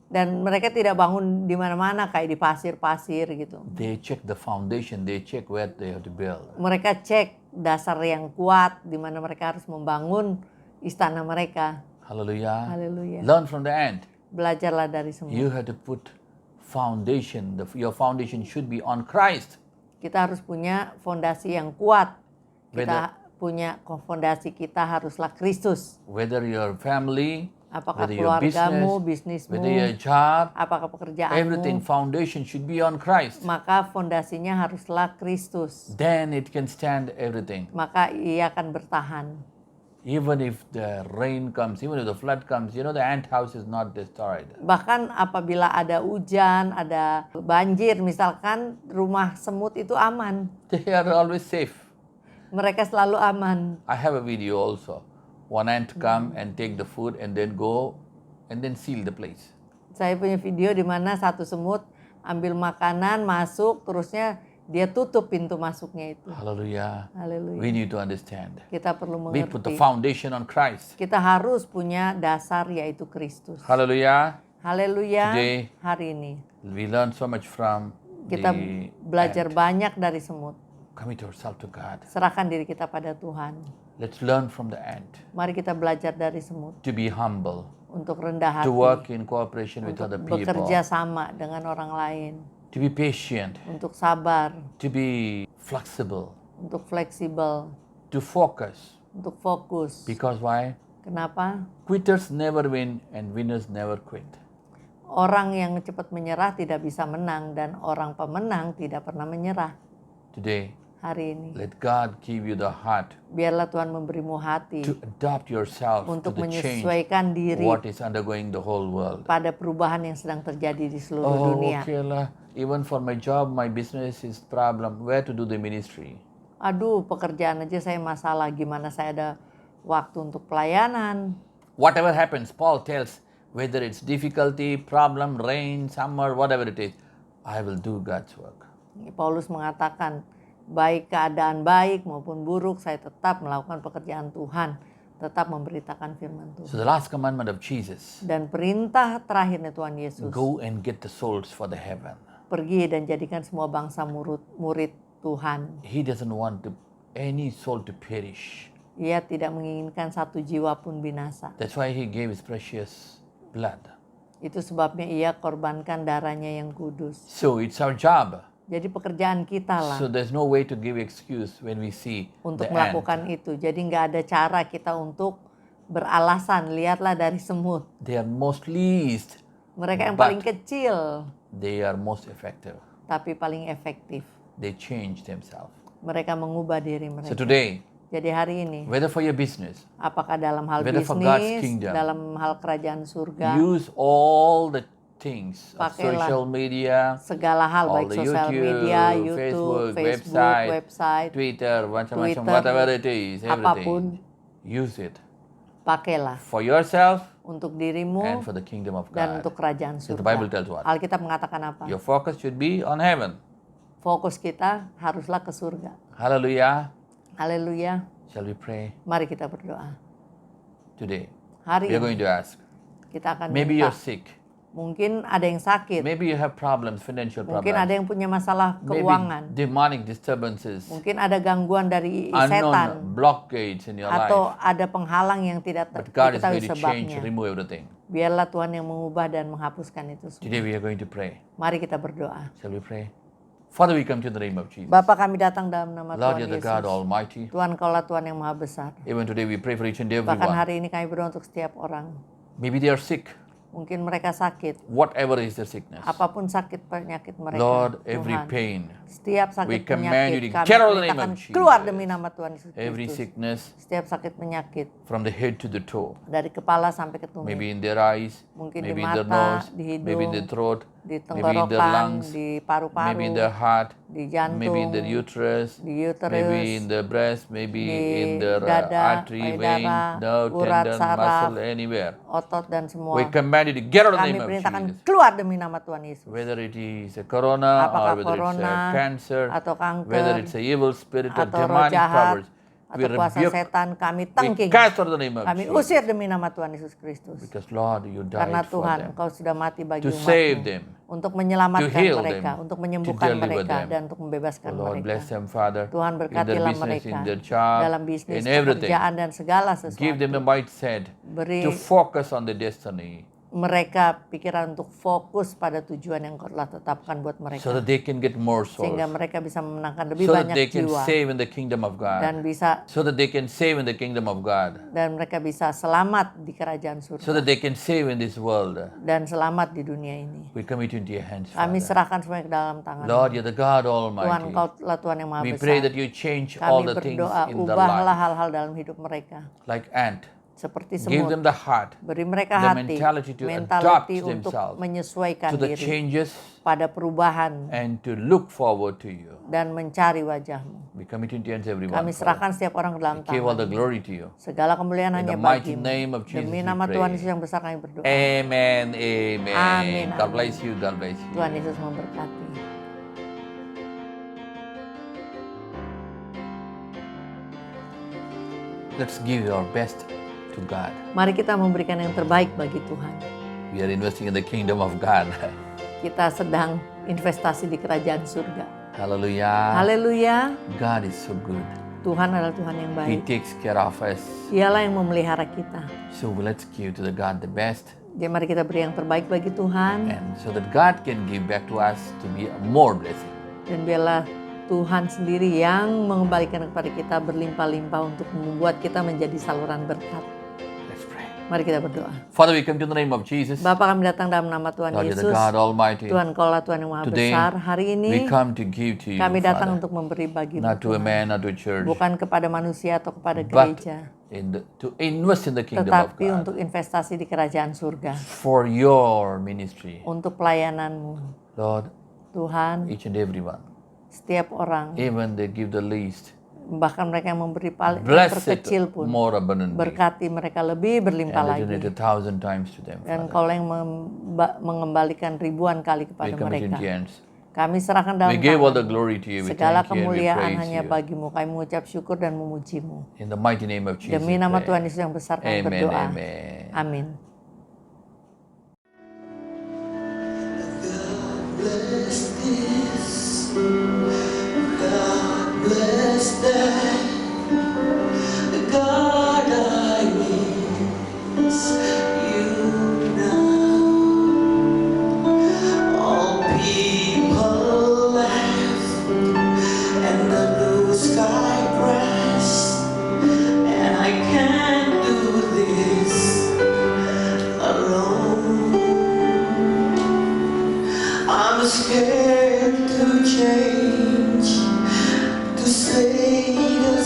Dan mereka tidak bangun di mana-mana kayak di pasir-pasir gitu. They check the foundation, they check where they have to build. Mereka cek dasar yang kuat di mana mereka harus membangun istana mereka. Hallelujah. Haleluya. Learn from the ant. Belajarlah dari semua. You have to put foundation. Your foundation should be on Christ. Kita harus punya fondasi yang kuat. Whether- Kita punya fondasi kita haruslah Kristus. Whether your family, Apakah whether your keluargamu, business, bisnismu, whether your job, apakah everything, pekerjaanmu, foundation should be on Christ. maka fondasinya haruslah Kristus. Then it can stand everything. Maka ia akan bertahan. Even if the rain comes, even if the flood comes, the ant house is not destroyed. Bahkan apabila ada hujan, ada banjir, misalkan rumah semut itu aman. They are always safe. Mereka selalu aman. I have a video also. One ant come and take the food and then go and then seal the place. Saya punya video di mana satu semut ambil makanan, masuk, terusnya dia tutup pintu masuknya itu. Hallelujah. Haleluya. We need to understand. Kita perlu We put the mengerti. foundation on Christ. Kita harus punya dasar yaitu Kristus. Hallelujah. Haleluya. Today, Hari ini we learn so much from kita the belajar ant. banyak dari semut. Commit ourselves to God. Serahkan diri kita pada Tuhan. Let's learn from the ant. Mari kita belajar dari semut To be humble. untuk rendah hati, To work in cooperation with untuk other people. bekerja sama dengan orang lain, To be patient. untuk sabar, To be flexible. untuk fleksibel, To focus. untuk fokus. Because why? Kenapa? Quitters never win and winners never quit. Orang yang cepat menyerah tidak bisa menang dan orang pemenang tidak pernah menyerah. Today, Hari ini, let God give you the heart biarlah Tuhan memberimu hati to adopt yourself to untuk the change menyesuaikan diri what is undergoing the whole world. pada perubahan yang sedang terjadi di seluruh Oh, dunia. okay lah. Even for my job, my business is problem. Where to do the ministry? Aduh, pekerjaan aja saya masalah, gimana saya ada waktu untuk pelayanan. Whatever happens, Paul tells, whether it's difficulty, problem, rain, summer, whatever it is, I will do God's work. Paulus mengatakan, baik keadaan baik maupun buruk, saya tetap melakukan pekerjaan Tuhan, tetap memberitakan firman Tuhan. So the last commandment of Jesus, Dan perintah terakhirnya Tuhan Yesus, go and get the souls for the heaven. pergi dan jadikan semua bangsa murid Tuhan. He doesn't want any soul to perish. Ia tidak menginginkan satu jiwa pun binasa. That's why he gave his precious blood. Itu sebabnya ia korbankan darahnya yang kudus. So it's our job. Jadi pekerjaan kita lah So there's no way to give excuse when we see untuk the melakukan ant. itu. Jadi nggak ada cara kita untuk beralasan. Lihatlah dari semut. They are most least, Mereka yang But- paling kecil, they are most effective. tapi paling efektif. They change themselves. Mereka mengubah diri So mereka. today, Jadi hari ini, whether for your business, apakah dalam hal whether for God's bisnis, kingdom, dalam hal kerajaan surga, use all the things of Pakailah social media, segala hal all baik the sosial YouTube, media, YouTube, Facebook, Facebook, website, Twitter, macam-macam, Twitter, whatever it is, apapun, everything. Use it pakailah for yourself untuk dirimu and for the kingdom of dan God. untuk kerajaan So the surga. Bible tells what? Alkitab mengatakan apa? Your focus should be on heaven. Fokus kita haruslah ke surga. Hallelujah. Haleluya. Shall we pray Mari kita berdoa. today? Hari We are going ini to ask. kita akan Maybe minta. you're sick. Mungkin ada yang sakit. Maybe you have problems, financial Mungkin ada problems. yang punya masalah Maybe keuangan. demonic disturbances, Mungkin ada gangguan dari setan. unknown blockades in your Atau life. ada penghalang yang tidak But God is diketahui going to change, sebabnya. remove everything. Biarlah Tuhan yang mengubah dan menghapuskan itu semua. Today we are going to pray. Mari kita berdoa. Shall we pray? Father, we come to the name of Jesus. Bapa, kami datang dalam nama Lord, Tuhan you're the God Yesus. Almighty. Tuhan, Kaulah Tuhan yang maha besar. Even today we pray for each and every Bahkan one. hari ini kami berdoa untuk setiap orang. Maybe they are sick. Mungkin mereka sakit. Whatever is their sickness. Apapun sakit penyakit mereka. Lord, every Tuhan. pain, Setiap we sakit command penyakit you to kami get out of the name perintahkan of Jesus. keluar demi nama Tuhan Yesus every Kristus. sickness Setiap sakit penyakit from the head to the toe. dari kepala sampai ke tumit. Maybe in their eyes, Mungkin di maybe in their mata, nose, di hidung, maybe in their throat, di maybe in their tenggorokan, lungs, di maybe in paru-paru, their heart, di jantung, maybe in the uterus, di uterus, maybe in the breast, maybe di in the dada, artery, vein, payudara, nerve, urat, tendon, saraf, muscle, anywhere. otot dan We semua. command you to get out of the Kami name of perintahkan Jesus. keluar demi nama Tuhan Yesus. Whether it is a corona Apakah or whether it's corona a cancer, atau kanker, whether it's a evil spirit or atau roh demonic jahat, powers, we atau kuasa rebuke, setan, kami we tangking, cast out of the name of kami Jesus. usir demi nama Tuhan Yesus Kristus. Because Lord, you Karena died for Tuhan, them, Engkau sudah mati bagi to save umat-Mu, them, untuk to menyelamatkan heal mereka, them, untuk to menyembuhkan deliver mereka, them. dan untuk membebaskan Oh Lord, mereka. bless them, Father, Tuhan in their berkatilah business, mereka in their job, dalam bisnis, in everything. pekerjaan, dan segala Give them a sesuatu. mindset Beri to focus on the destiny mereka pikiran untuk fokus pada tujuan yang Kau telah tetapkan buat mereka. so that they can get more souls, Sehingga mereka bisa memenangkan lebih so that banyak they can jiwa. save in the kingdom of Dan God, bisa so that they can save in the kingdom of God, dan mereka bisa selamat di kerajaan so surga. that they can save in this world. Dan selamat di dunia ini. We commit into your hands, Kami Father. serahkan semuanya ke dalam tangan. Lord, you're the God Tuhan, Almighty. Engkau telah Tuhan yang Maha We Besar. pray that you change all Kami the things berdoa, in their ubahlah life, hal-hal dalam hidup mereka. like ant. Seperti Give them semut. the heart, Beri mereka the hati, mentality to mentality adapt untuk themselves menyesuaikan to the diri changes pada perubahan and to look forward to you. dan mencari wajah-Mu. We commit into your hands everyone. Kami Father. serahkan setiap orang ke dalam Give all the tangan. glory to you. Segala kemuliaan In hanya the mighty bagi-Mu. name of Jesus Demi we nama pray. Tuhan Yesus yang besar kami berdoa. Amen. Amen. Amin, God amin. bless you. God bless you. Tuhan Yesus memberkati. Let's give our best to God. Mari kita memberikan yang terbaik bagi Tuhan. We are investing in the kingdom of God. Kita sedang investasi di kerajaan surga. Hallelujah. Haleluya. God is so good. Tuhan adalah Tuhan yang He baik. takes care of us. Dialah yang memelihara kita. So let's give to the God the best, Jadi mari kita beri yang terbaik bagi Tuhan. and so that God can give back to us to be a more blessing. Dan biarlah Tuhan sendiri yang mengembalikan kepada kita berlimpah-limpah untuk membuat kita menjadi saluran berkat. Let's pray. Mari kita berdoa. Father, we come to the name of Jesus. Bapa, kami datang dalam nama Tuhan Lord, you're the Yesus. God Almighty. Tuhan, Kaulah Tuhan yang Maha Today, Besar. Hari we ini come to give to you, kami datang Father. untuk memberi bagi Not to a man, not to a church, bukan kepada manusia atau kepada but gereja, to invest in the kingdom of tetapi God untuk investasi di kerajaan surga, for your ministry. untuk pelayanan-Mu. Lord, Tuhan, each and every one, setiap orang, even they give the least, bahkan mereka yang memberi paling bless it terkecil pun, more abundantly, berkati mereka lebih berlimpah and lagi. return it 1,000 times to them, Dan Father. Kaulah yang mengembalikan ribuan kali We kepada commit mereka. into your hands. Kami serahkan dalam We give all the tangan-Mu. glory to you. We Segala thank you and we kemuliaan praise hanya you. bagi-Mu. Kami mengucap syukur dan memuji-Mu. In the mighty name of Jesus. Demi nama we Tuhan pray. Yesus yang besar kami Amen. berdoa. Amen. Amin. Bless this, God bless that, God I miss you now. All people laugh and the blue sky crash, and I can't do this alone. I'm scared to change, to say the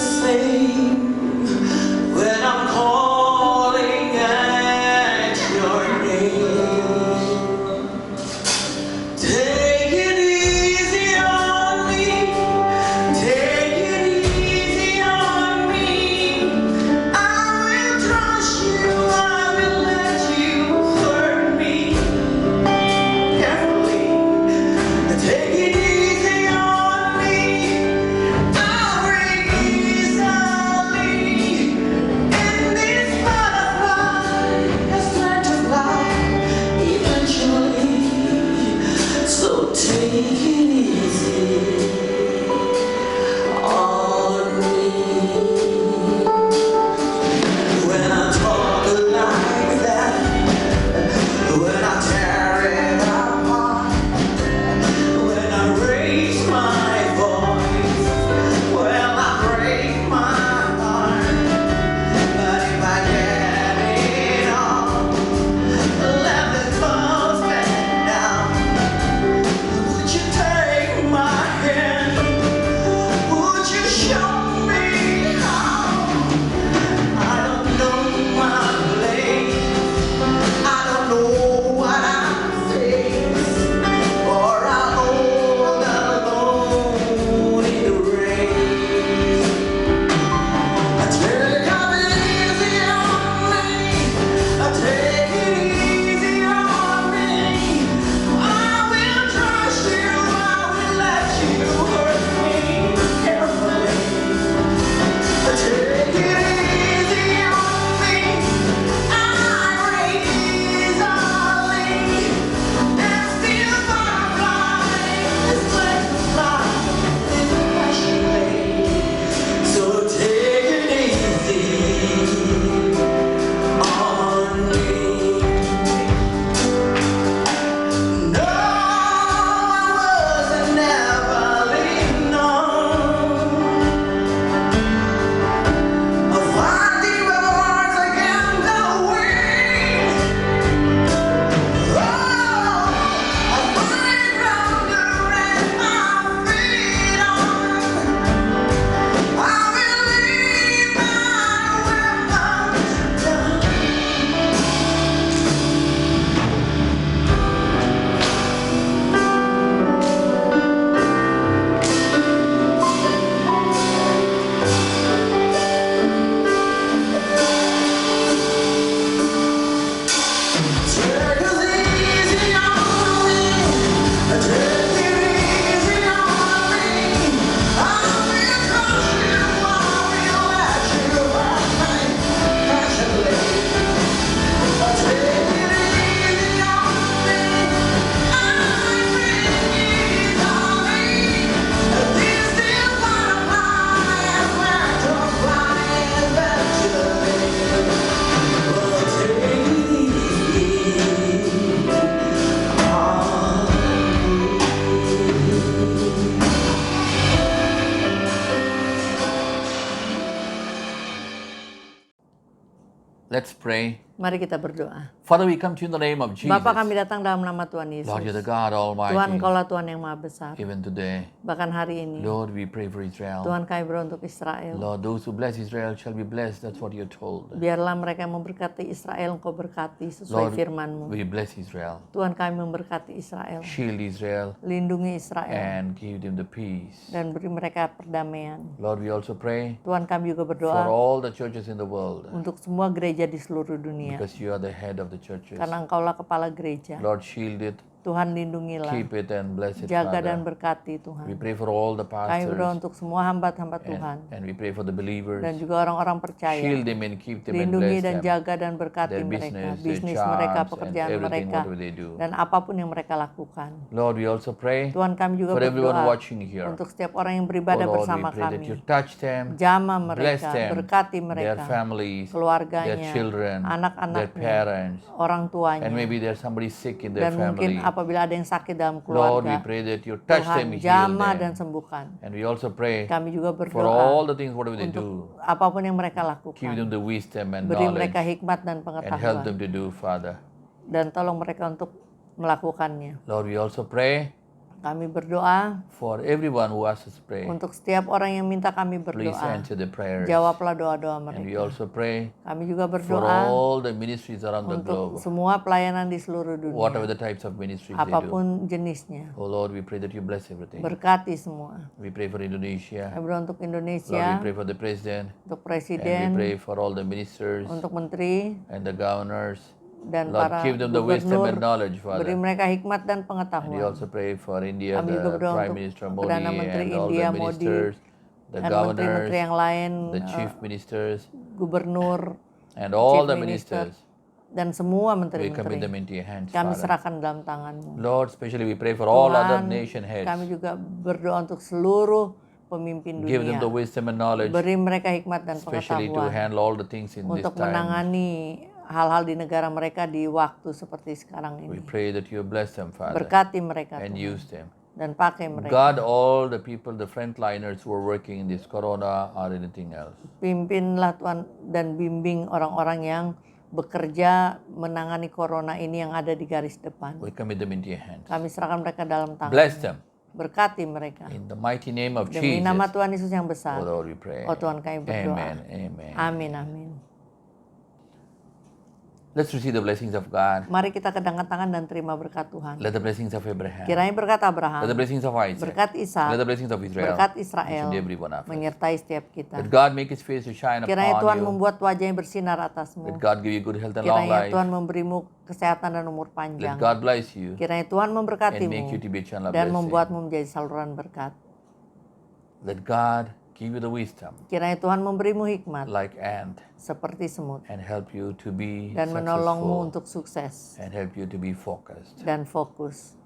Let's pray. Mari kita berdoa. Father, we come to you in the name of Jesus. Bapa, kami datang dalam nama Tuhan Yesus. Lord, you're the God Tuhan, Almighty. Engkaulah Tuhan yang Maha Besar. Even today, Bahkan hari ini, Lord, we pray for Israel. Tuhan, kami berdoa untuk Israel. Lord, those who bless Israel shall be blessed. That's what you're told. Biarlah mereka yang memberkati Israel, Engkau berkati sesuai Lord, firman-Mu. we bless Israel. Tuhan, kami memberkati Israel. Shield Israel Lindungi Israel and give them the peace. dan beri mereka perdamaian. Lord, we also pray Tuhan, kami juga for berdoa all the churches in the world untuk semua gereja di seluruh dunia. because you are the head of the churches. Karena Engkaulah kepala gereja. Lord, shield it, Tuhan, lindungilah, keep it, and bless it, jaga Father. dan berkati We Tuhan. pray for all the Kami berdoa pastors untuk semua hamba-hamba Tuhan and we pray for the believers. dan juga orang-orang percaya. Shield them and keep them and Lindungi bless dan them. jaga dan berkati Their mereka, business, their bisnis mereka, jobs, and pekerjaan everything, mereka, whatever they do. dan apapun yang mereka lakukan. Lord, we also pray Tuhan, kami juga for everyone berdoa watching here. untuk setiap orang yang Oh beribadah Lord, we bersama pray that you kami. touch them, Jamah bless mereka, them, berkati their mereka, families, their keluarganya, children, their anak-anaknya, parents, orang tuanya. and maybe there's somebody sick in their Dan mungkin family. apabila ada yang sakit dalam Lord, we keluarga, pray that you touch them, Tuhan heal jamah dan them. sembuhkan. And we also pray Kami juga for berdoa all the things, whatever they do, untuk apapun yang mereka give lakukan. them the wisdom and Beri knowledge mereka hikmat dan and help pengetahuan. them to do, Father. Dan tolong mereka untuk melakukannya. Lord, we also pray Kami berdoa for everyone who asks us to pray. untuk setiap orang yang minta kami Please berdoa. answer the prayers. Jawablah doa-doa And we mereka. also pray Kami juga for berdoa all the ministries around the untuk globe, semua pelayanan di seluruh whatever dunia. the types of ministries they do. Apapun jenisnya. Oh Lord, we pray that you bless everything. Berkati semua. We pray for Indonesia. Kami berdoa untuk Lord, we Indonesia, pray for the president. untuk And we presiden, pray for all the ministers untuk menteri, and the governors. dan Lord, para give them the wisdom gubernur. and knowledge, Beri Father. mereka hikmat dan And we pengetahuan. also pray for India, Kami juga the berdoa Prime untuk Minister Perdana Modi Menteri and all India, the Modi, ministers, the dan governors, menteri-menteri yang lain, the chief ministers, gubernur, and all chief the minister, ministers. dan semua We commit menteri-menteri. them into your hands, Kami Father. serahkan dalam tangan-Mu. Lord, especially we pray for all other Tuhan, nation heads. kami juga berdoa untuk seluruh pemimpin Give them dunia. the wisdom and knowledge, Beri mereka hikmat dan especially to pengetahuan handle all the things in this untuk time. menangani hal-hal di negara mereka di waktu seperti sekarang We ini. pray that you bless them, Father, Berkati mereka and Tuhan, use them. dan pakai mereka. God, all the people, the frontliners who are working in this corona or anything else. Pimpinlah Tuhan dan bimbing orang-orang yang bekerja menangani corona ini yang ada di garis depan. We commit them into your hands. Kami serahkan mereka dalam tangan. Bless them. Berkati mereka. In the mighty name of Demi Jesus. nama Tuhan Yesus yang Oh besar. Lord, we pray. Oh Tuhan, kami berdoa. Amen. Amen. Amin, amin. Let's receive the blessings of God. Mari kita kedangkan tangan dan terima berkat Tuhan. Let the blessings of Abraham. Kiranya berkat Let the Abraham, blessings of Isaac. berkat Let Ishak, the blessings of Israel. berkat Each Israel and every one of us. menyertai setiap kita. Let God make His face to shine Kiranya Tuhan upon you. membuat wajahnya bersinar Let atasmu. God give you good health and long Kiranya life. Tuhan memberimu kesehatan dan umur Let panjang. God bless you Kiranya Tuhan and make memberkatimu you to be a channel of dan blessing. membuatmu menjadi saluran berkat. Let God give you the wisdom Kiranya Tuhan memberimu hikmat like ant seperti semut and help you to be dan menolongmu successful untuk sukses and help you to be focused. dan fokus.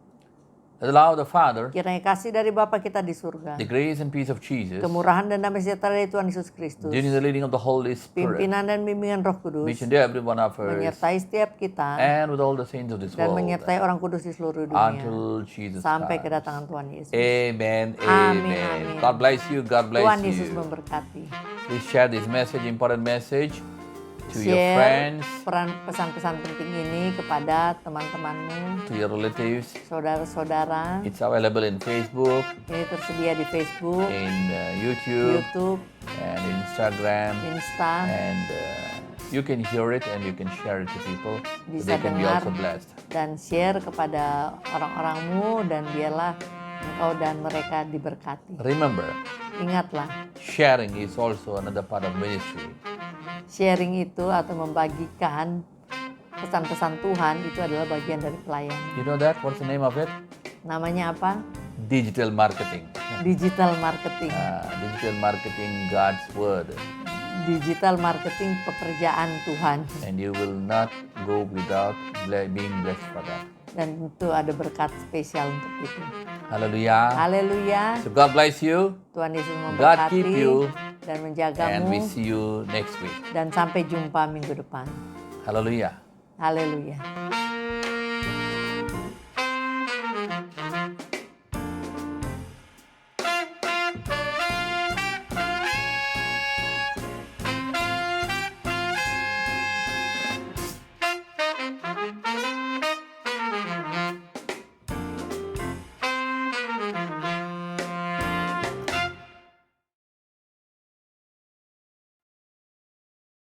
Let the love of the Father, Kiranya kasih dari Bapa kita di surga, the grace and peace of Jesus, kemurahan dan damai sejahtera dari Tuhan Yesus Kristus, during the leading of the Holy Spirit, pimpinan dan bimbingan Roh Kudus, each and every one of us, menyertai setiap kita and with all the saints of this dan world, menyertai orang kudus di seluruh dunia until Jesus sampai comes. kedatangan Tuhan Yesus. Amen. Amin, Amen. amin. God bless you. God bless Tuhan Yesus you. memberkati. Please share this message, important message, to your Share friends, pesan-pesan penting ini kepada teman-temanmu, to your relatives. saudara-saudara. It's available in Facebook, Ini tersedia di Facebook, in YouTube, YouTube, and Instagram, Insta. and you can hear it and you can share it to people so Bisa they can be dengar also blessed. dan share kepada orang-orangmu dan biarlah engkau dan mereka diberkati. Remember, Ingatlah, sharing is also another part of ministry. sharing itu atau membagikan pesan-pesan Tuhan itu adalah bagian dari pelayanan. You know that? What's the name of it? Namanya apa? Digital marketing. Digital marketing. Digital marketing, God's word. Digital marketing pekerjaan Tuhan. And you will not go without being blessed for that. Dan itu ada berkat spesial untuk itu. Hallelujah. Haleluya. So God bless you. Tuhan Yesus God memberkati keep you. dan And menjagamu. we see you next week. Dan sampai jumpa minggu depan. Hallelujah. Haleluya.